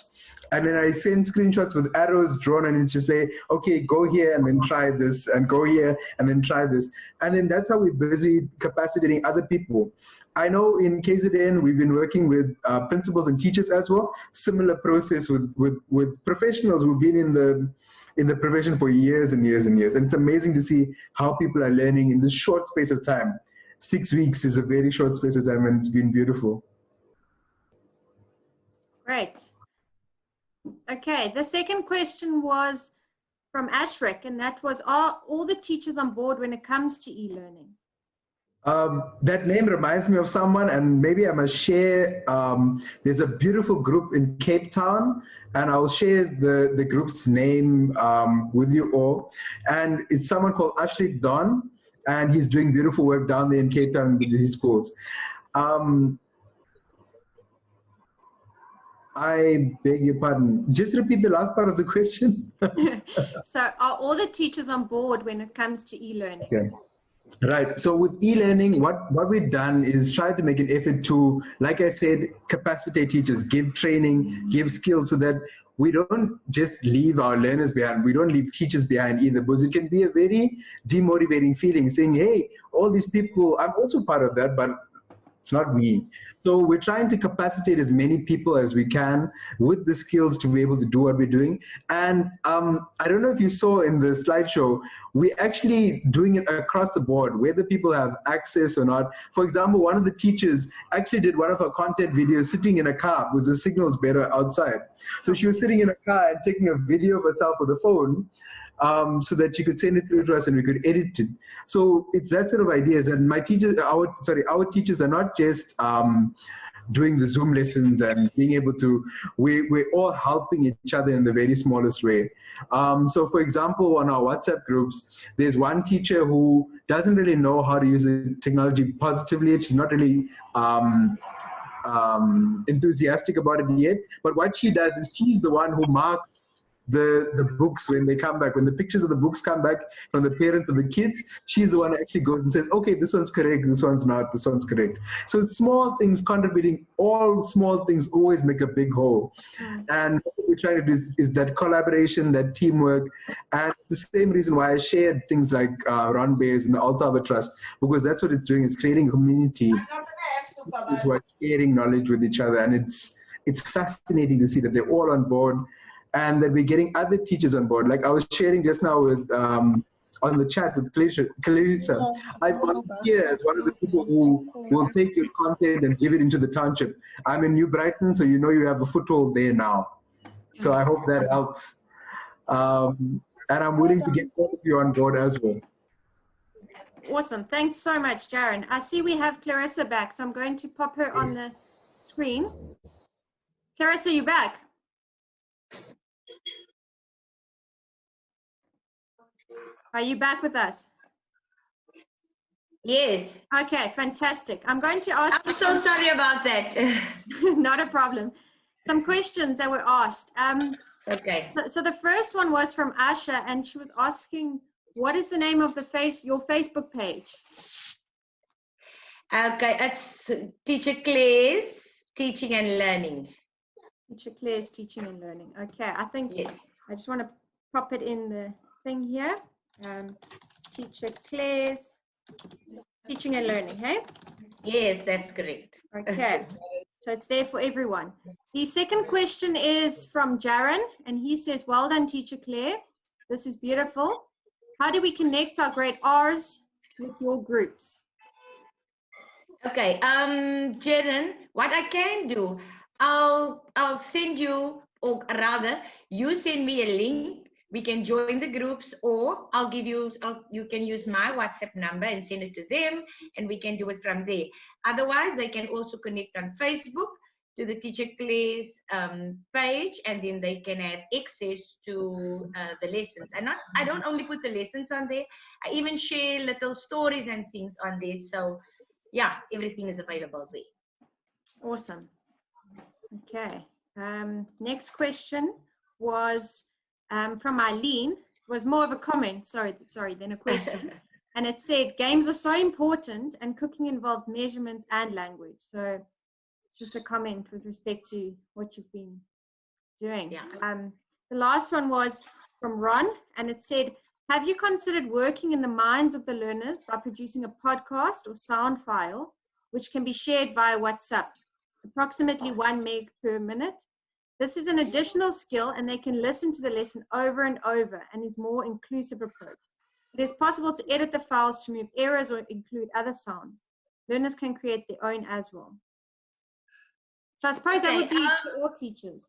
And then I send screenshots with arrows drawn and just say, okay, go here and then try this, and go here and then try this. And then that's how we're busy capacitating other people. I know in KZN, we've been working with principals and teachers as well. Similar process with professionals who've been in the profession for years and years and years. And it's amazing to see how people are learning in this short space of time. 6 weeks is a very short space of time, and it's been beautiful. Great. Okay, the second question was from Ashrik, and that was, are all the teachers on board when it comes to e-learning? That name reminds me of someone, and maybe I must share. There's a beautiful group in Cape Town, and I'll share the group's name with you all. And it's someone called Ashrik Don, and he's doing beautiful work down there in Cape Town with his schools. I beg your pardon. Just repeat the last part of the question. So are all the teachers on board when it comes to e-learning? Okay. Right. So with e-learning, what we've done is try to make an effort to, like I said, capacitate teachers, give training, give skills, so that we don't just leave our learners behind. We don't leave teachers behind either, because it can be a very demotivating feeling saying, hey, all these people, I'm also part of that, but it's not me. So we're trying to capacitate as many people as we can with the skills to be able to do what we're doing. And I don't know if you saw in the slideshow, we're actually doing it across the board, whether people have access or not. For example, one of the teachers actually did one of her content videos sitting in a car because the signal's better outside. So she was sitting in a car and taking a video of herself with a phone, so that you could send it through to us and we could edit it. So it's that sort of ideas. And my teachers, our teachers are not just doing the Zoom lessons and being able to, we're all helping each other in the very smallest way. So for example, on our WhatsApp groups, there's one teacher who doesn't really know how to use the technology positively. She's not really enthusiastic about it yet. But what she does is she's the one who marks the books when they come back, when the pictures of the books come back from the parents of the kids, she's the one that actually goes and says, okay, this one's correct, this one's not, this one's correct. So it's small things contributing, all small things always make a big whole. And what we're trying to do is that collaboration, that teamwork. And it's the same reason why I shared things like Ron Beyers and the Olthaver Trust, because that's what it's doing. It's creating a community who are sharing knowledge with each other. And it's fascinating to see that they're all on board and that we're getting other teachers on board. Like I was sharing just now with on the chat with Clarissa. I've got here as one of the people who will take your content and give it into the township. I'm in New Brighton, so you know you have a foothold there now. So I hope that helps. And I'm willing to get all of you on board as well. Awesome. Thanks so much, Jaron. I see we have Clarissa back, so I'm going to pop her on the screen. Clarissa, you back? Are you back with us? Yes. Okay, fantastic. I'm going to ask you. I'm so sorry about that. Not a problem. Some questions that were asked. Okay. So the first one was from Asha, and she was asking, what is the name of your Facebook page? Okay, it's Teacher Claire's Teaching and Learning. Teacher Claire's Teaching and Learning. Okay, I think Yes. I just want to pop it in the thing here. Teacher Claire's Teaching and Learning, hey? Yes, that's correct. Okay, so it's there for everyone. The second question is from Jaron, and he says, well done, Teacher Claire. This is beautiful. How do we connect our grade R's with your groups? Okay, Jaron, what I can do, I'll send you, or rather, you send me a link. We can join the groups, or you can use my WhatsApp number and send it to them, and we can do it from there. Otherwise, they can also connect on Facebook to the Teacher Claire's page, and then they can have access to the lessons. And I don't only put the lessons on there, I even share little stories and things on there. So yeah, everything is available there. Awesome. Okay. Next question was from Eileen. It was more of a comment, sorry, than a question. And it said, games are so important and cooking involves measurements and language. So it's just a comment with respect to what you've been doing. Yeah. The last one was from Ron, and it said, have you considered working in the minds of the learners by producing a podcast or sound file, which can be shared via WhatsApp, approximately 1 meg per minute? This is an additional skill, and they can listen to the lesson over and over and is more inclusive approach. It is possible to edit the files to remove errors or include other sounds. Learners can create their own as well. So I suppose that would be for all teachers.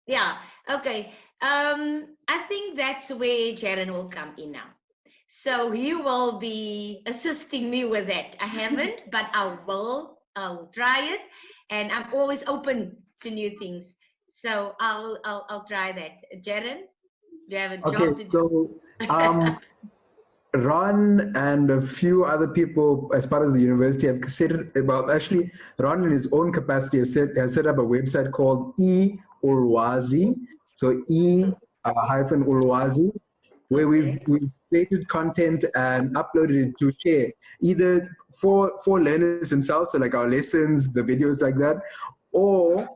Yeah, okay. I think that's where Jaron will come in now. So he will be assisting me with that. I haven't, but I'll try it. And I'm always open to new things. So I'll try that. Jaron, do you have a job to do? So Ron and a few other people as part of the university have said about, actually Ron in his own capacity has set up a website called E-Ulwazi. So E-Ulwazi, where we've created content and uploaded it to share, either for learners themselves, so like our lessons, the videos like that, or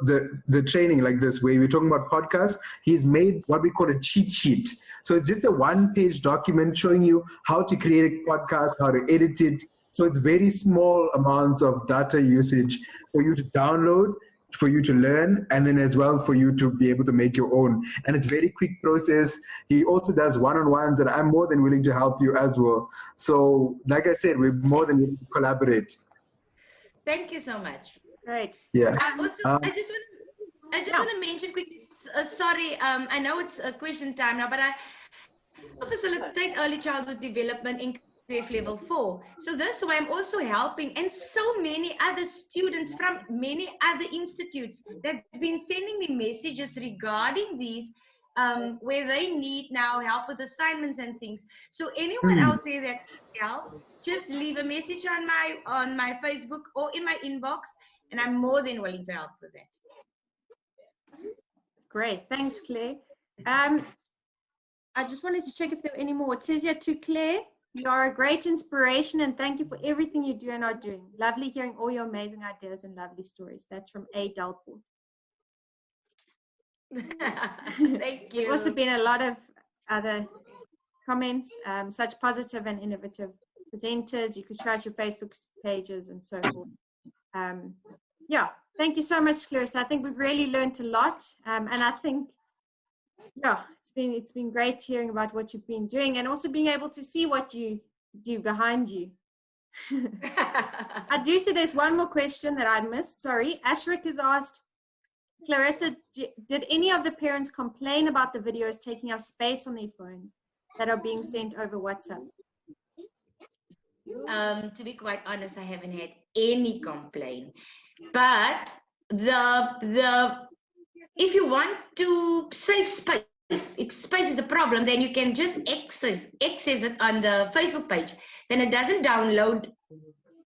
the training like this, where we're talking about podcasts. He's made what we call a cheat sheet. So it's just a one-page document showing you how to create a podcast, how to edit it. So it's very small amounts of data usage for you to download, for you to learn, and then as well for you to be able to make your own. And it's very quick process. He also does one-on-ones, and I'm more than willing to help you as well. So like I said, we're more than willing to collaborate. Thank you so much. Right. Yeah. I just want to mention quickly, sorry, I know it's a question time now, but I facilitate early childhood development in QF level 4. So this way I'm also helping, and so many other students from many other institutes that's been sending me messages regarding these, where they need now help with assignments and things. So anyone out there that needs help, just leave a message on my Facebook or in my inbox, and I'm more than willing to help with that. Great. Thanks, Claire. I just wanted to check if there were any more. It says here to Claire, you are a great inspiration and thank you for everything you do and are doing. Lovely hearing all your amazing ideas and lovely stories. That's from A. Delport. Thank you. There have also been a lot of other comments, such positive and innovative presenters. You could shout your Facebook pages and so forth. Yeah, thank you so much, Clarissa. I think we've really learned a lot. And I think, yeah, it's been great hearing about what you've been doing and also being able to see what you do behind you. I do see there's one more question that I missed. Sorry. Ashrik has asked, Clarissa, did any of the parents complain about the videos taking up space on their phone that are being sent over WhatsApp? To be quite honest, I haven't had any complaint. But if you want to save space, if space is a problem, then you can just access it on the Facebook page. Then it doesn't download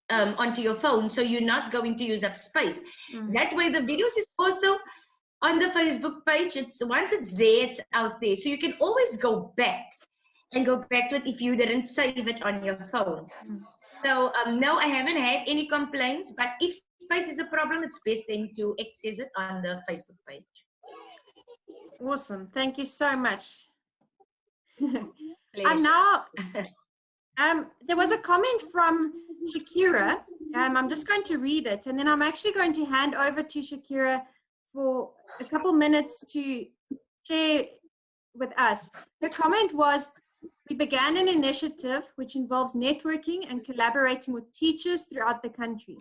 onto your phone, so you're not going to use up space. That way, the videos is also on the Facebook page. Once it's there, it's out there, so you can always go back to it if you didn't save it on your phone. So no, I haven't had any complaints, but if space is a problem, it's best then to access it on the Facebook page. Awesome. Thank you so much. And now, there was a comment from Shakira. I'm just going to read it, and then I'm actually going to hand over to Shakira for a couple minutes to share with us. Her comment was, we began an initiative which involves networking and collaborating with teachers throughout the country.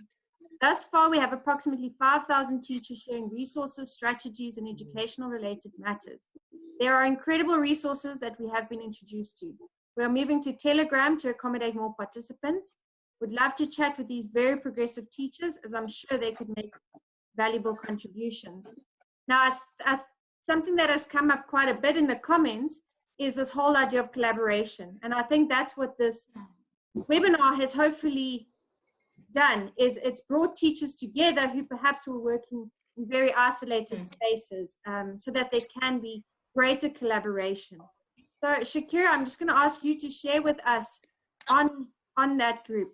Thus far, we have approximately 5,000 teachers sharing resources, strategies, and educational related matters. There are incredible resources that we have been introduced to. We are moving to Telegram to accommodate more participants. Would love to chat with these very progressive teachers, as I'm sure they could make valuable contributions. Now, as something that has come up quite a bit in the comments is this whole idea of collaboration. And I think that's what this webinar has hopefully done, is it's brought teachers together who perhaps were working in very isolated spaces, so that there can be greater collaboration. So Shakira, I'm just going to ask you to share with us on that group.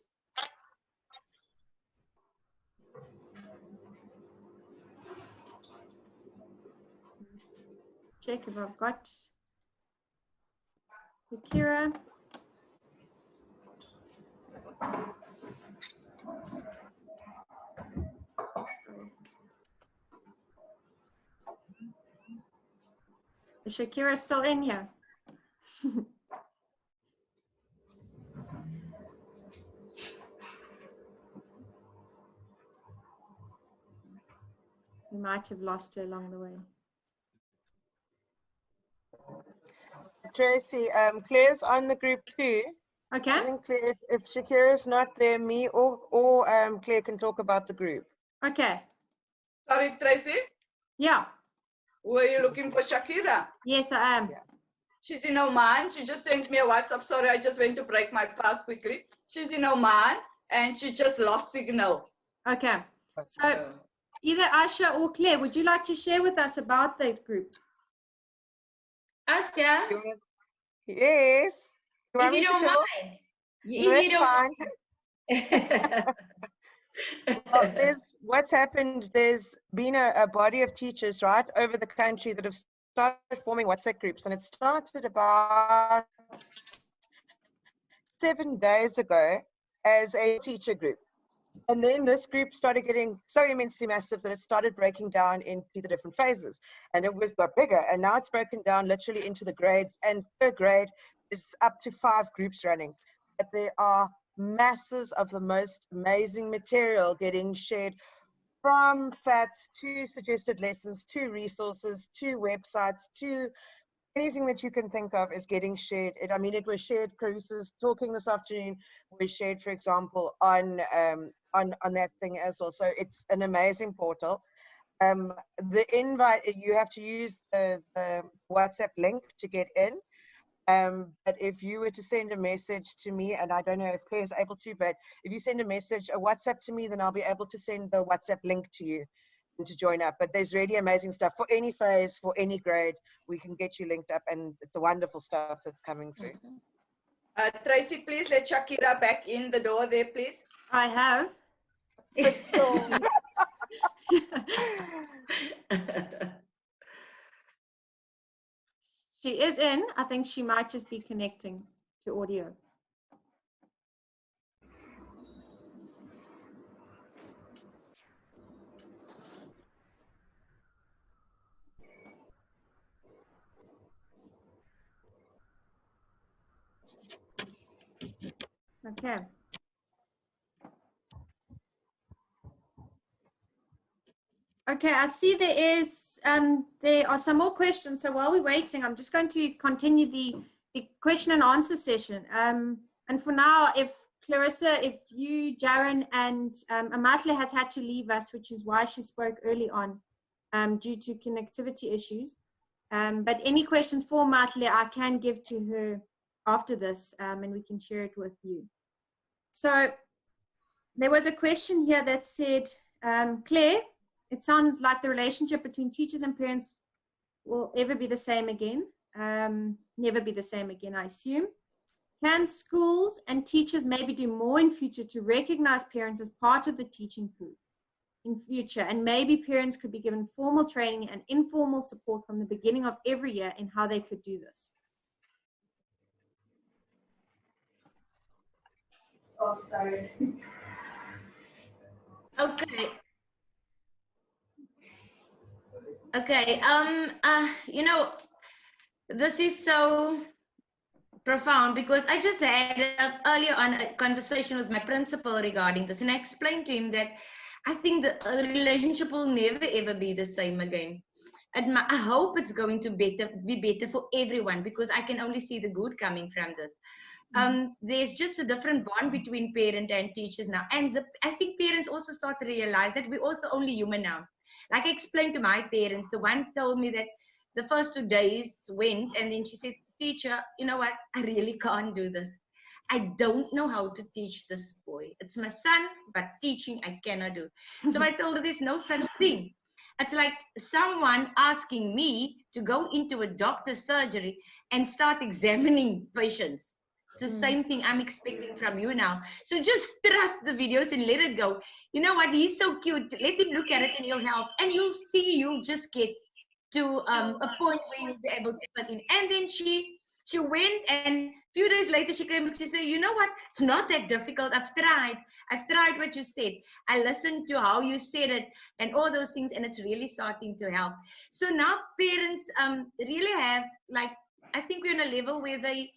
Check if I've got Shakira. Is Shakira still in here? We might have lost her along the way. Tracy, Claire's on the group too. Okay. I think Claire, if Shakira's not there, me or Claire can talk about the group. Okay. Sorry, Tracy, Yeah. were you looking for Shakira? Yes, I am. Yeah. She's in Oman. She just sent me a WhatsApp. Sorry, I just went to break my fast quickly. She's in Oman and she just lost signal. Okay. So either Asha or Claire, would you like to share with us about that group? Asya, Yes. You want if me you to don't talk? mind. No, If you it's don't fine. Well, what's happened, there's been a body of teachers right over the country that have started forming WhatsApp groups, and it started about 7 days ago as a teacher group. And then this group started getting so immensely massive that it started breaking down into the different phases. And it got bigger, and now it's broken down literally into the grades, and per grade is up to 5 groups running. But there are masses of the most amazing material getting shared, from FATs to suggested lessons to resources to websites to anything that you can think of is getting shared. It was shared. Clarissa's talking this afternoon was shared, for example, on that thing as well. So it's an amazing portal. The invite, you have to use the WhatsApp link to get in. But if you were to send a message to me, and I don't know if Claire is able to, but if you send a WhatsApp to me, then I'll be able to send the WhatsApp link to you. to join up. But there's really amazing stuff for any phase, for any grade. We can get you linked up, and it's a wonderful stuff that's coming through. Tracy, please let Shakira back in the door there, please. I have. She is in. I think she might just be connecting to audio. Okay. Okay, I see there are some more questions. So while we're waiting, I'm just going to continue the question and answer session. And for now, if Clarissa, if you, Jaron, and Amatle has had to leave us, which is why she spoke early on, due to connectivity issues. But any questions for Amatle, I can give to her after this, and we can share it with you. So there was a question here that said, Claire, it sounds like the relationship between teachers and parents will ever be the same again. Never be the same again, I assume. Can schools and teachers maybe do more in future to recognize parents as part of the teaching pool in future? And maybe parents could be given formal training and informal support from the beginning of every year in how they could do this. Oh, sorry. Okay. Okay. You know, this is so profound because I just had earlier on a conversation with my principal regarding this, and I explained to him that I think the relationship will never ever be the same again. And I hope it's going to be better for everyone, because I can only see the good coming from this. There's just a different bond between parent and teachers now, and I think parents also start to realize that we're also only human now. Like I explained to my parents, the one told me that the first 2 days went, and then she said, teacher, you know what, I really can't do this. I don't know how to teach this boy. It's my son, but teaching I cannot do. So I told her there's no such thing. It's like someone asking me to go into a doctor's surgery and start examining patients. It's the same thing I'm expecting from you now. So just trust the videos and let it go. You know what? He's so cute. Let him look at it and he'll help. And you'll see, you'll just get to a point where you'll be able to put in. And then she went, and a few days later she came back. She said, you know what? It's not that difficult. I've tried what you said. I listened to how you said it and all those things, and it's really starting to help. So now parents really have, like, I think we're on a level where they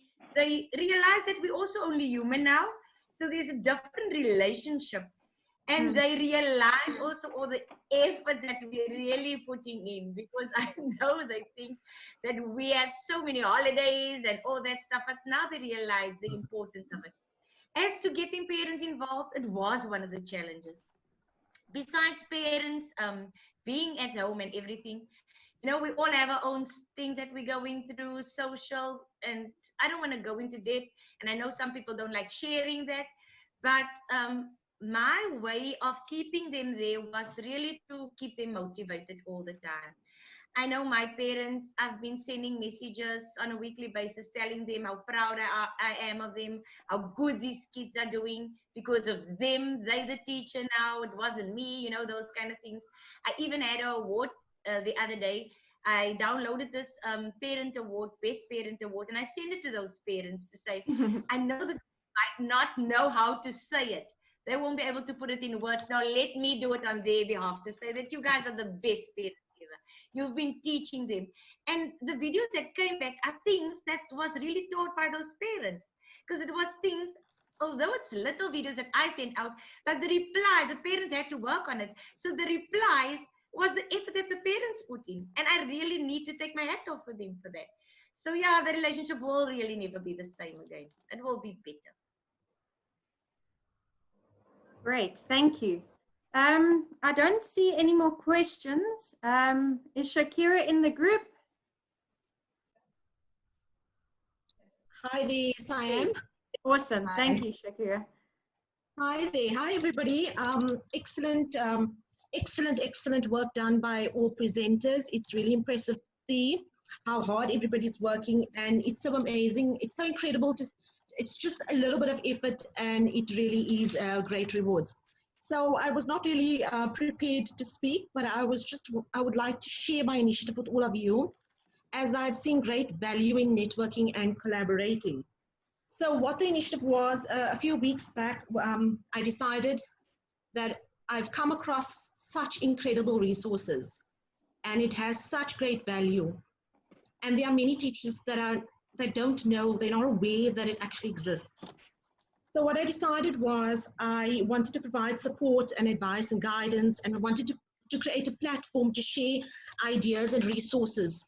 realize that we're also only human now. So there's a different relationship. And they realize also all the efforts that we're really putting in, because I know they think that we have so many holidays and all that stuff, but now they realize the importance of it. As to getting parents involved, it was one of the challenges. Besides parents being at home and everything, you know, we all have our own things that we're going through, social, and I don't want to go into depth, and I know some people don't like sharing that, but my way of keeping them there was really to keep them motivated all the time. I know my parents, I've been sending messages on a weekly basis telling them how proud I am of them, how good these kids are doing because of them. They're the teacher now. It wasn't me, you know, those kind of things. I even had an award the other day. I downloaded this parent award, best parent award, and I sent it to those parents to say, I know that you might not know how to say it. They won't be able to put it in words. Now let me do it on their behalf to say that you guys are the best parents ever. You've been teaching them. And the videos that came back are things that was really taught by those parents. Because it was things, although it's little videos that I sent out, but the reply, the parents had to work on it. So the replies was the effort that the parents put in. And I really need to take my hat off for them for that. So yeah, the relationship will really never be the same again. It will be better. Great, thank you. I don't see any more questions. Is Shakira in the group? Hi there, yes, I am. Awesome, Hi. thank you, Shakira. Hi there, hi everybody. Excellent, excellent work done by all presenters. It's really impressive to see how hard everybody's working, and it's so amazing. It's so incredible. It's just a little bit of effort, and it really is great rewards. So I was not really prepared to speak, but I would like to share my initiative with all of you, as I've seen great value in networking and collaborating. So what the initiative was, a few weeks back, I decided that I've come across such incredible resources, and it has such great value. And there are many teachers that don't know, they're not aware that it actually exists. So what I decided was I wanted to provide support and advice and guidance, and I wanted to create a platform to share ideas and resources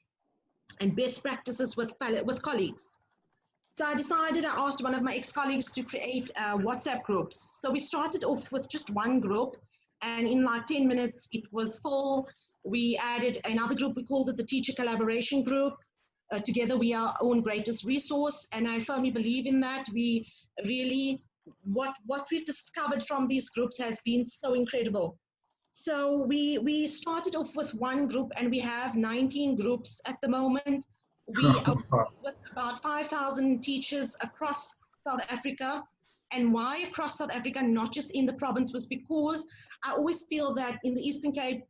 and best practices with colleagues. So I asked one of my ex-colleagues to create WhatsApp groups. So we started off with just one group, and in like 10 minutes, it was full. We added another group, we called it the Teacher Collaboration Group. Together we are our own greatest resource, and I firmly believe in that. We really, what we've discovered from these groups has been so incredible. So we started off with one group, and we have 19 groups at the moment. We are with about 5,000 teachers across South Africa. And why across South Africa, not just in the province, was because I always feel that in the Eastern Cape,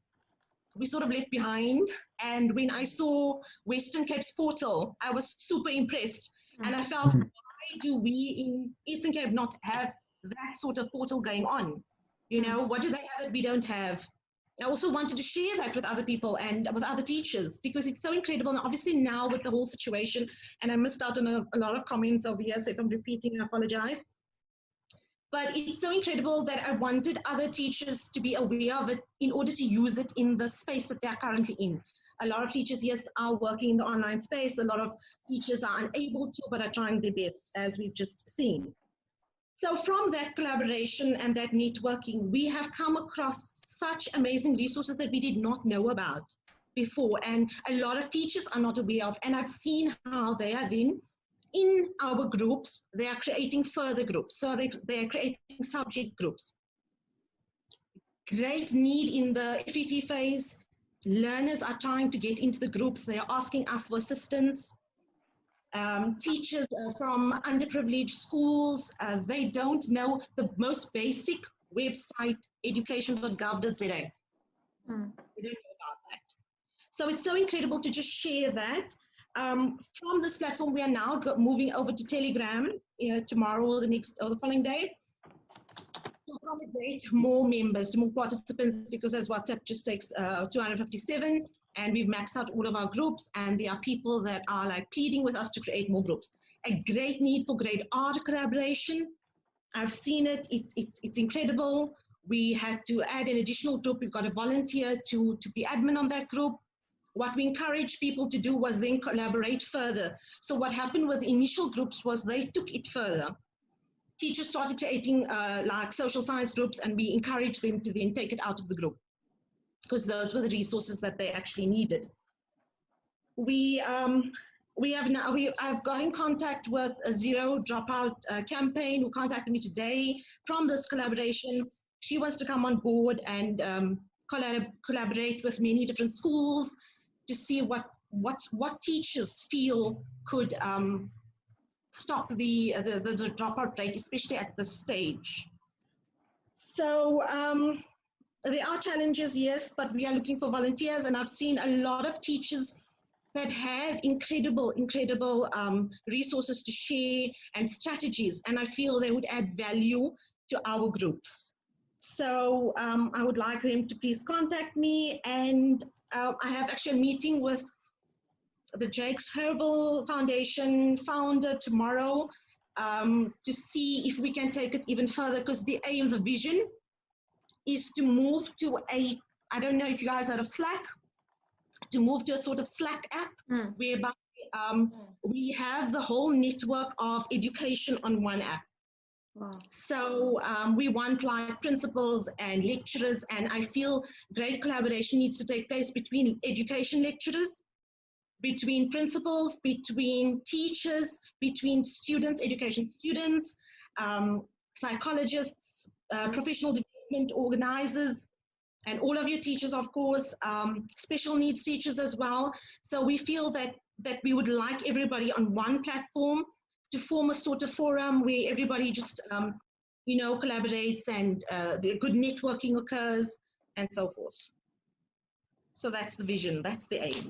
we sort of left behind. And when I saw Western Cape's portal, I was super impressed. And I felt, why do we in Eastern Cape not have that sort of portal going on? You know, what do they have that we don't have? I also wanted to share that with other people and with other teachers, because it's so incredible. And obviously now with the whole situation, and I missed out on a lot of comments over here, so if I'm repeating, I apologize. But it's so incredible that I wanted other teachers to be aware of it in order to use it in the space that they're currently in. A lot of teachers, yes, are working in the online space. A lot of teachers are unable to, but are trying their best, as we've just seen. So from that collaboration and that networking, we have come across such amazing resources that we did not know about before, and a lot of teachers are not aware of. And I've seen how they are then in our groups, they are creating further groups. So they are creating subject groups. Great need in the FET phase. Learners are trying to get into the groups. They are asking us for assistance. Teachers from underprivileged schools, they don't know the most basic website, education.gov.za. They don't know about that. So it's so incredible to just share that. From this platform, we are now moving over to Telegram tomorrow or the following day to accommodate more members, more participants, because as WhatsApp just takes 257, and we've maxed out all of our groups, and there are people that are like pleading with us to create more groups. A great need for grade art collaboration. I've seen it, it's incredible. We had to add an additional group. We've got a volunteer to be admin on that group. What we encouraged people to do was then collaborate further. So what happened with the initial groups was they took it further. Teachers started creating like social science groups, and we encouraged them to then take it out of the group, because those were the resources that they actually needed. I've got in contact with a Zero Dropout campaign who contacted me today from this collaboration. She wants to come on board and collaborate with many different schools to see what teachers feel could stop the dropout rate, especially at this stage. So there are challenges, yes, but we are looking for volunteers, and I've seen a lot of teachers that have incredible resources to share and strategies, and I feel they would add value to our groups. So I would like them to please contact me, and I have actually a meeting with the Jakes Herbal Foundation founder tomorrow to see if we can take it even further, because the aim, the vision is to move to I don't know if you guys heard of Slack, to move to a sort of Slack app whereby we have the whole network of education on one app. Wow. So we want like principals and lecturers, and I feel great collaboration needs to take place between education lecturers, between principals, between teachers, between students, education students, psychologists, professional development organizers, and all of your teachers, of course, special needs teachers as well. So we feel that we would like everybody on one platform to form a sort of forum where everybody just, you know, collaborates and the good networking occurs and so forth. So that's the vision, that's the aim.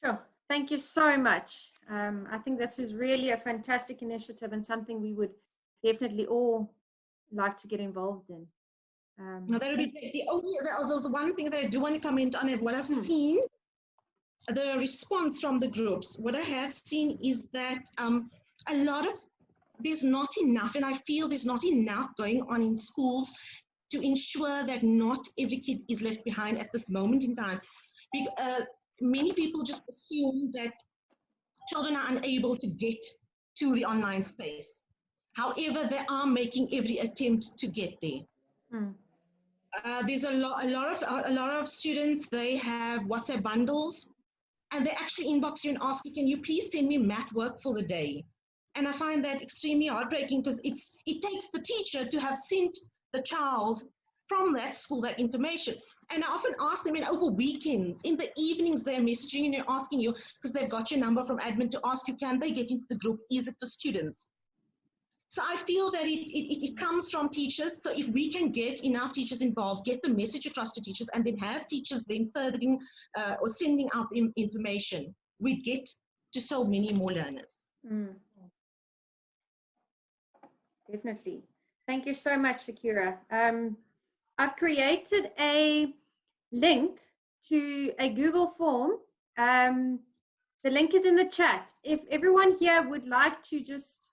Sure. Thank you so much. I think this is really a fantastic initiative and something we would definitely all like to get involved in. No, that would be great. The one thing that I do want to comment on, what I've seen, the response from the groups, what I have seen is that a lot of, there's not enough, and I feel there's not enough going on in schools to ensure that not every kid is left behind at this moment in time. Many people just assume that children are unable to get to the online space. However, they are making every attempt to get there. There's a lot of students, they have WhatsApp bundles, and they actually inbox you and ask you, can you please send me math work for the day? And I find that extremely heartbreaking because it takes the teacher to have sent the child from that school that information. And I often ask them, and over weekends, in the evenings, they're messaging and they're asking you, because they've got your number from admin, to ask you, can they get into the group? Is it the students? So I feel that it comes from teachers. So if we can get enough teachers involved, get the message across to teachers, and then have teachers then furthering or sending out information, we get to so many more learners. Definitely. Thank you so much, Shakira. I've created a link to a Google form. The link is in the chat. If everyone here would like to just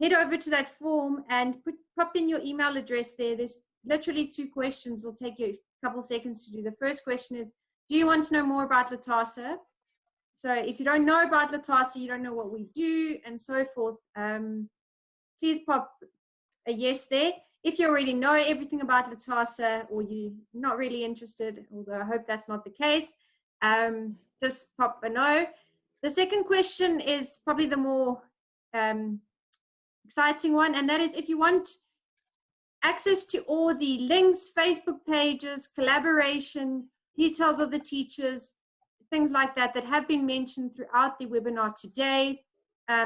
head over to that form and pop in your email address there. There's literally 2 questions. It'll take you a couple seconds to do. The first question is, do you want to know more about LITASA? So if you don't know about LITASA, you don't know what we do and so forth, please pop a yes there. If you already know everything about LITASA or you're not really interested, although I hope that's not the case, just pop a no. The second question is probably the more exciting one, and that is if you want access to all the links, Facebook pages, collaboration, details of the teachers, things like that that have been mentioned throughout the webinar today,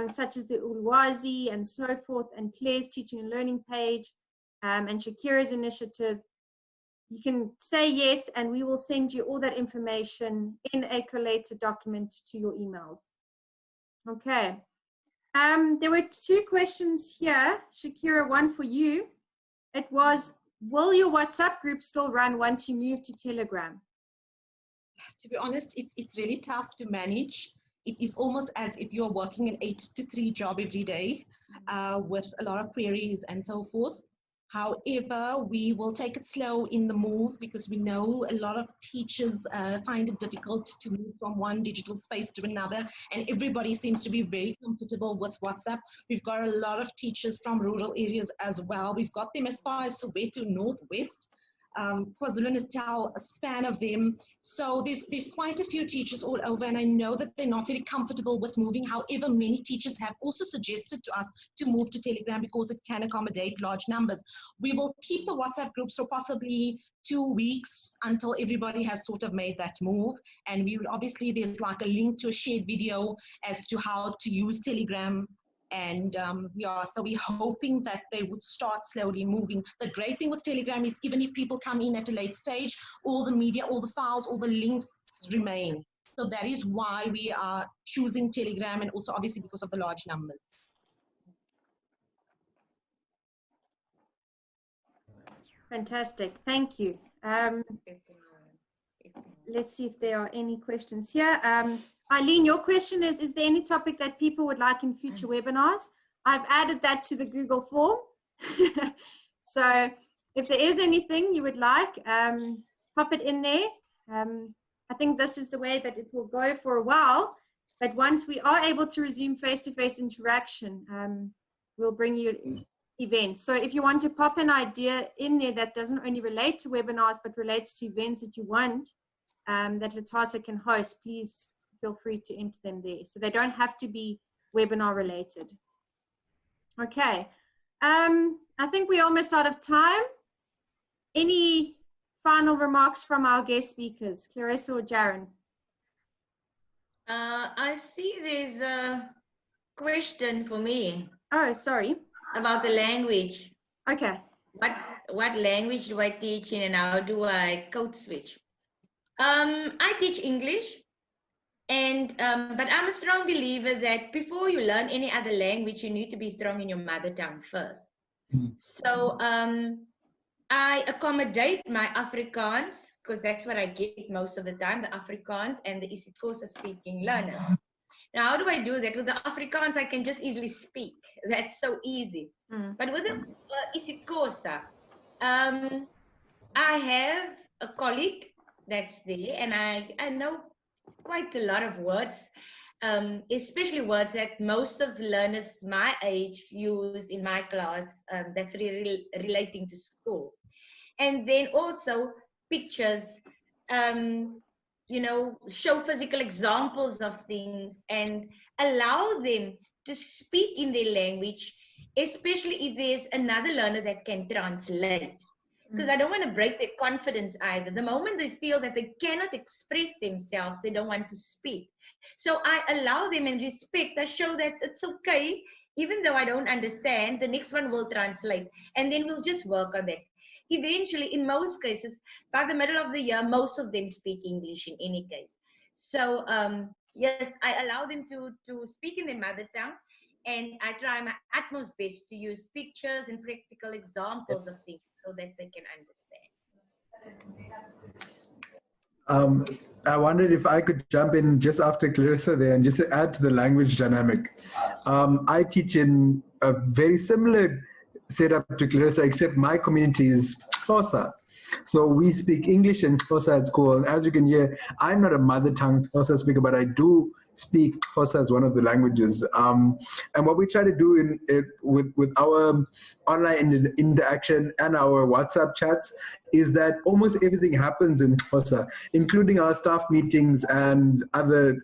such as the Ulwazi and so forth, and Claire's teaching and learning page, and Shakira's initiative, you can say yes, and we will send you all that information in a collated document to your emails. Okay. There were 2 questions here. Shakira, one for you. It was, will your WhatsApp group still run once you move to Telegram? To be honest, it's really tough to manage. It is almost as if you're working an 8 to 3 job every day with a lot of queries and so forth. However, we will take it slow in the move because we know a lot of teachers find it difficult to move from one digital space to another, and everybody seems to be very comfortable with WhatsApp. We've got a lot of teachers from rural areas as well. We've got them as far as Soweto, Northwest, KwaZulu-Natal, a span of them. So there's quite a few teachers all over, and I know that they're not very comfortable with moving. However, many teachers have also suggested to us to move to Telegram because it can accommodate large numbers. We will keep the WhatsApp groups for possibly 2 weeks until everybody has sort of made that move. And we will obviously, there's like a link to a shared video as to how to use Telegram. And yeah, so we're hoping that they would start slowly moving. The great thing with Telegram is even if people come in at a late stage, all the media, all the files, all the links remain. So that is why we are choosing Telegram, and also obviously because of the large numbers. Fantastic, thank you. Let's see if there are any questions here. Eileen, your question is there any topic that people would like in future webinars? I've added that to the Google form. So if there is anything you would like, pop it in there. I think this is the way that it will go for a while, but once we are able to resume face-to-face interaction, we'll bring you events. So if you want to pop an idea in there that doesn't only relate to webinars, but relates to events that you want that LITASA can host, please feel free to enter them there. So they don't have to be webinar related. Okay, I think we're almost out of time. Any final remarks from our guest speakers, Clarissa or Jaron? I see there's a question for me Oh, sorry. about the language. Okay. What language do I teach in, and how do I code switch? I teach English, and but I'm a strong believer that before you learn any other language, you need to be strong in your mother tongue first. So I accommodate my Afrikaans, because that's what I get most of the time, the Afrikaans and the isiXhosa speaking learners. Now, how do I do that? With the Afrikaans, I can just easily speak. That's so easy. But with the isiXhosa, I have a colleague that's there, and I know quite a lot of words, especially words that most of the learners my age use in my class, that's really relating to school. And then also pictures, you know, show physical examples of things and allow them to speak in their language, especially if there's another learner that can translate. Because I don't want to break their confidence either. The moment they feel that they cannot express themselves, they don't want to speak. So I allow them in respect. I show that it's okay, even though I don't understand, the next one will translate. And then we'll just work on that. Eventually, in most cases, by the middle of the year, most of them speak English in any case. So yes, I allow them to speak in their mother tongue. And I try my utmost best to use pictures and practical examples of things so that they can understand. I wondered if I could jump in just after Clarissa there and just to add to the language dynamic. I teach in a very similar setup to Clarissa, except my community is Xhosa. So we speak English and Xhosa at school. And as you can hear, I'm not a mother tongue Xhosa speaker, but I do speak Xhosa as one of the languages. And what we try to do with our online interaction and our WhatsApp chats is that almost everything happens in Xhosa, including our staff meetings and other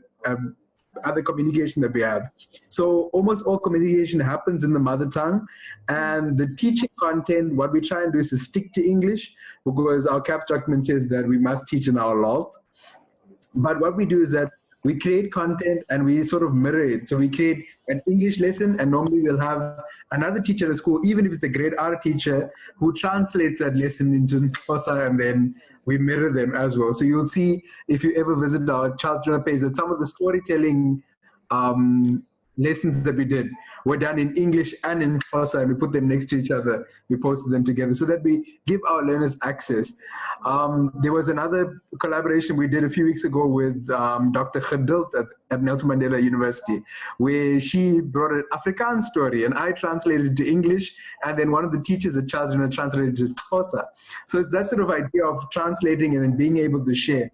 communication that we have. So almost all communication happens in the mother tongue, and the teaching content, what we try and do is to stick to English, because our CAPS document says that we must teach in our LOLT. But what we do is that we create content and we sort of mirror it. So we create an English lesson, and normally we'll have another teacher at school, even if it's a grade R teacher, who translates that lesson into Xhosa, and then we mirror them as well. So you'll see, if you ever visit our children's page, that some of the storytelling lessons that we did were done in English and in Xhosa, and we put them next to each other. We posted them together so that we give our learners access. There was another collaboration we did a few weeks ago with Dr. Geduld at Nelson Mandela University, where she brought an Afrikaans story and I translated it to English, and then one of the teachers at Charles translated it to Xhosa. So it's that sort of idea of translating and then being able to share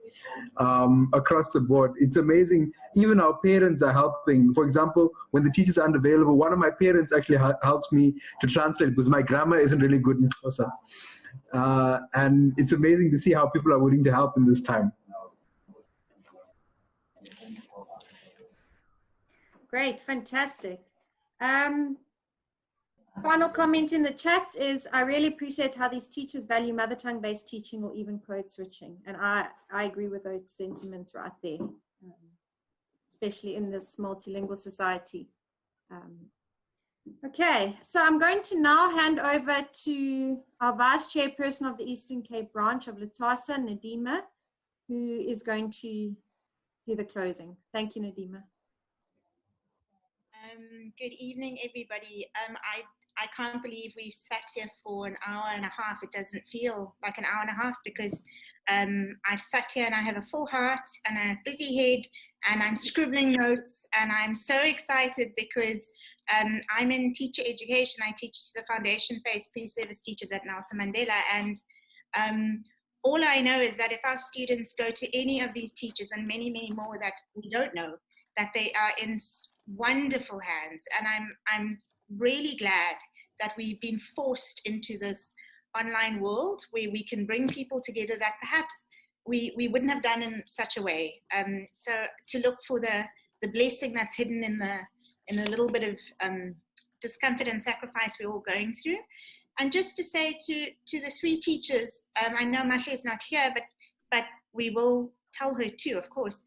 across the board. It's amazing. Even our parents are helping. For example, when the teachers aren't available, one of my parents actually helps me to translate because my grammar isn't really good in Xhosa. And it's amazing to see how people are willing to help in this time. Great, fantastic. Final comment in the chats is, I really appreciate how these teachers value mother tongue based teaching or even code switching. And I agree with those sentiments right there, especially in this multilingual society. Okay, so I'm going to now hand over to our Vice Chairperson of the Eastern Cape branch of LITASA, Nadima, who is going to do the closing. Thank you, Nadima. Good evening, everybody. I can't believe we've sat here for an hour and a half. It doesn't feel like an hour and a half because I've sat here and I have a full heart and a busy head and I'm scribbling notes, and I'm so excited because I'm in teacher education. I teach the foundation phase pre-service teachers at Nelson Mandela, and all I know is that if our students go to any of these teachers and many, many more that we don't know, that they are in wonderful hands. And I'm really glad that we've been forced into this online world where we can bring people together that perhaps we wouldn't have done in such a way. So to look for the blessing that's hidden in a little bit of discomfort and sacrifice we're all going through. And just to say to the three teachers, I know Masha is not here, but we will tell her too, of course,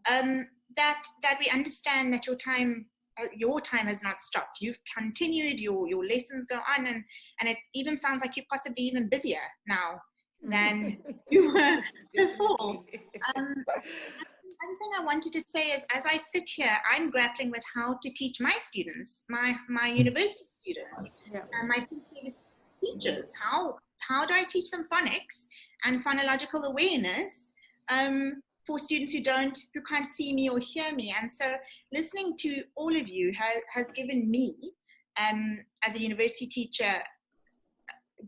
that we understand that your time has not stopped. You've continued, your lessons go on, and it even sounds like you're possibly even busier now than you were before. Another thing I wanted to say is, as I sit here, I'm grappling with how to teach my students, my university students, and my previous teachers. How do I teach them phonics and phonological awareness for students who can't see me or hear me? And so listening to all of you has given me, as a university teacher,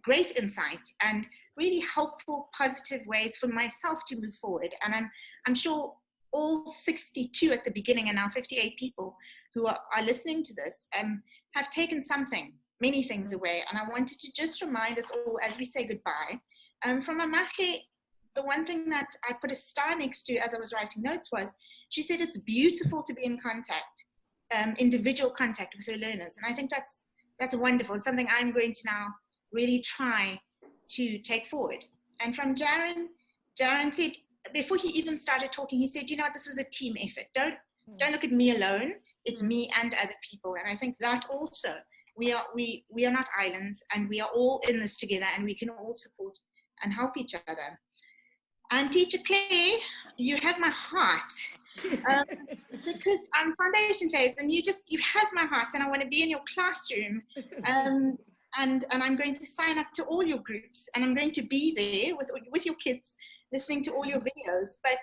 great insight and really helpful, positive ways for myself to move forward. And I'm sure all 62 at the beginning and now 58 people who are listening to this have taken something, many things away. And I wanted to just remind us all as we say goodbye, from Amache, the one thing that I put a star next to as I was writing notes was, she said it's beautiful to be in contact, individual contact with her learners. And I think that's wonderful. It's something I'm going to now really try to take forward. And from Jaron said, before he even started talking, he said, you know what, this was a team effort. Don't look at me alone. It's me and other people. And I think that also, we are not islands, and we are all in this together, and we can all support and help each other. And Teacher Claire, you have my heart, because I'm foundation phase, and you have my heart, and I want to be in your classroom. And I'm going to sign up to all your groups, and I'm going to be there with your kids, listening to all your videos. But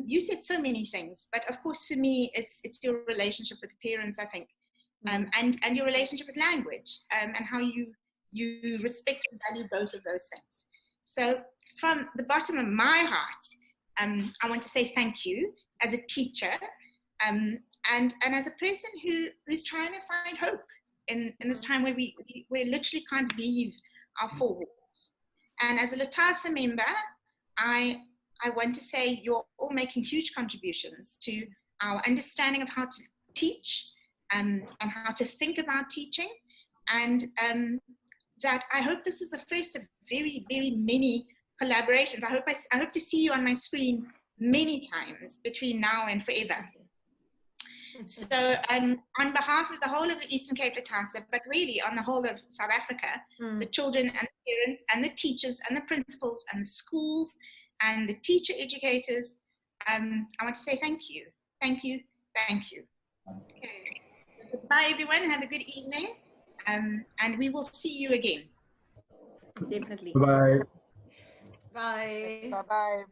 you said so many things. But of course, for me, it's your relationship with parents, I think, and your relationship with language, and how you respect and value both of those things. So from the bottom of my heart, I want to say thank you as a teacher, and as a person who's trying to find hope in this time where we literally can't leave our four walls. And as a LITASA member, I want to say you're all making huge contributions to our understanding of how to teach, and how to think about teaching, and that I hope this is the first of very, very many collaborations. I hope to see you on my screen many times between now and forever. So on behalf of the whole of the Eastern Cape LITASA, but really on the whole of South Africa, the children and the parents and the teachers and the principals and the schools and the teacher educators, I want to say thank you, thank you, thank you. Okay. So goodbye everyone, have a good evening, and we will see you again. Definitely. Bye. Bye. Bye-bye.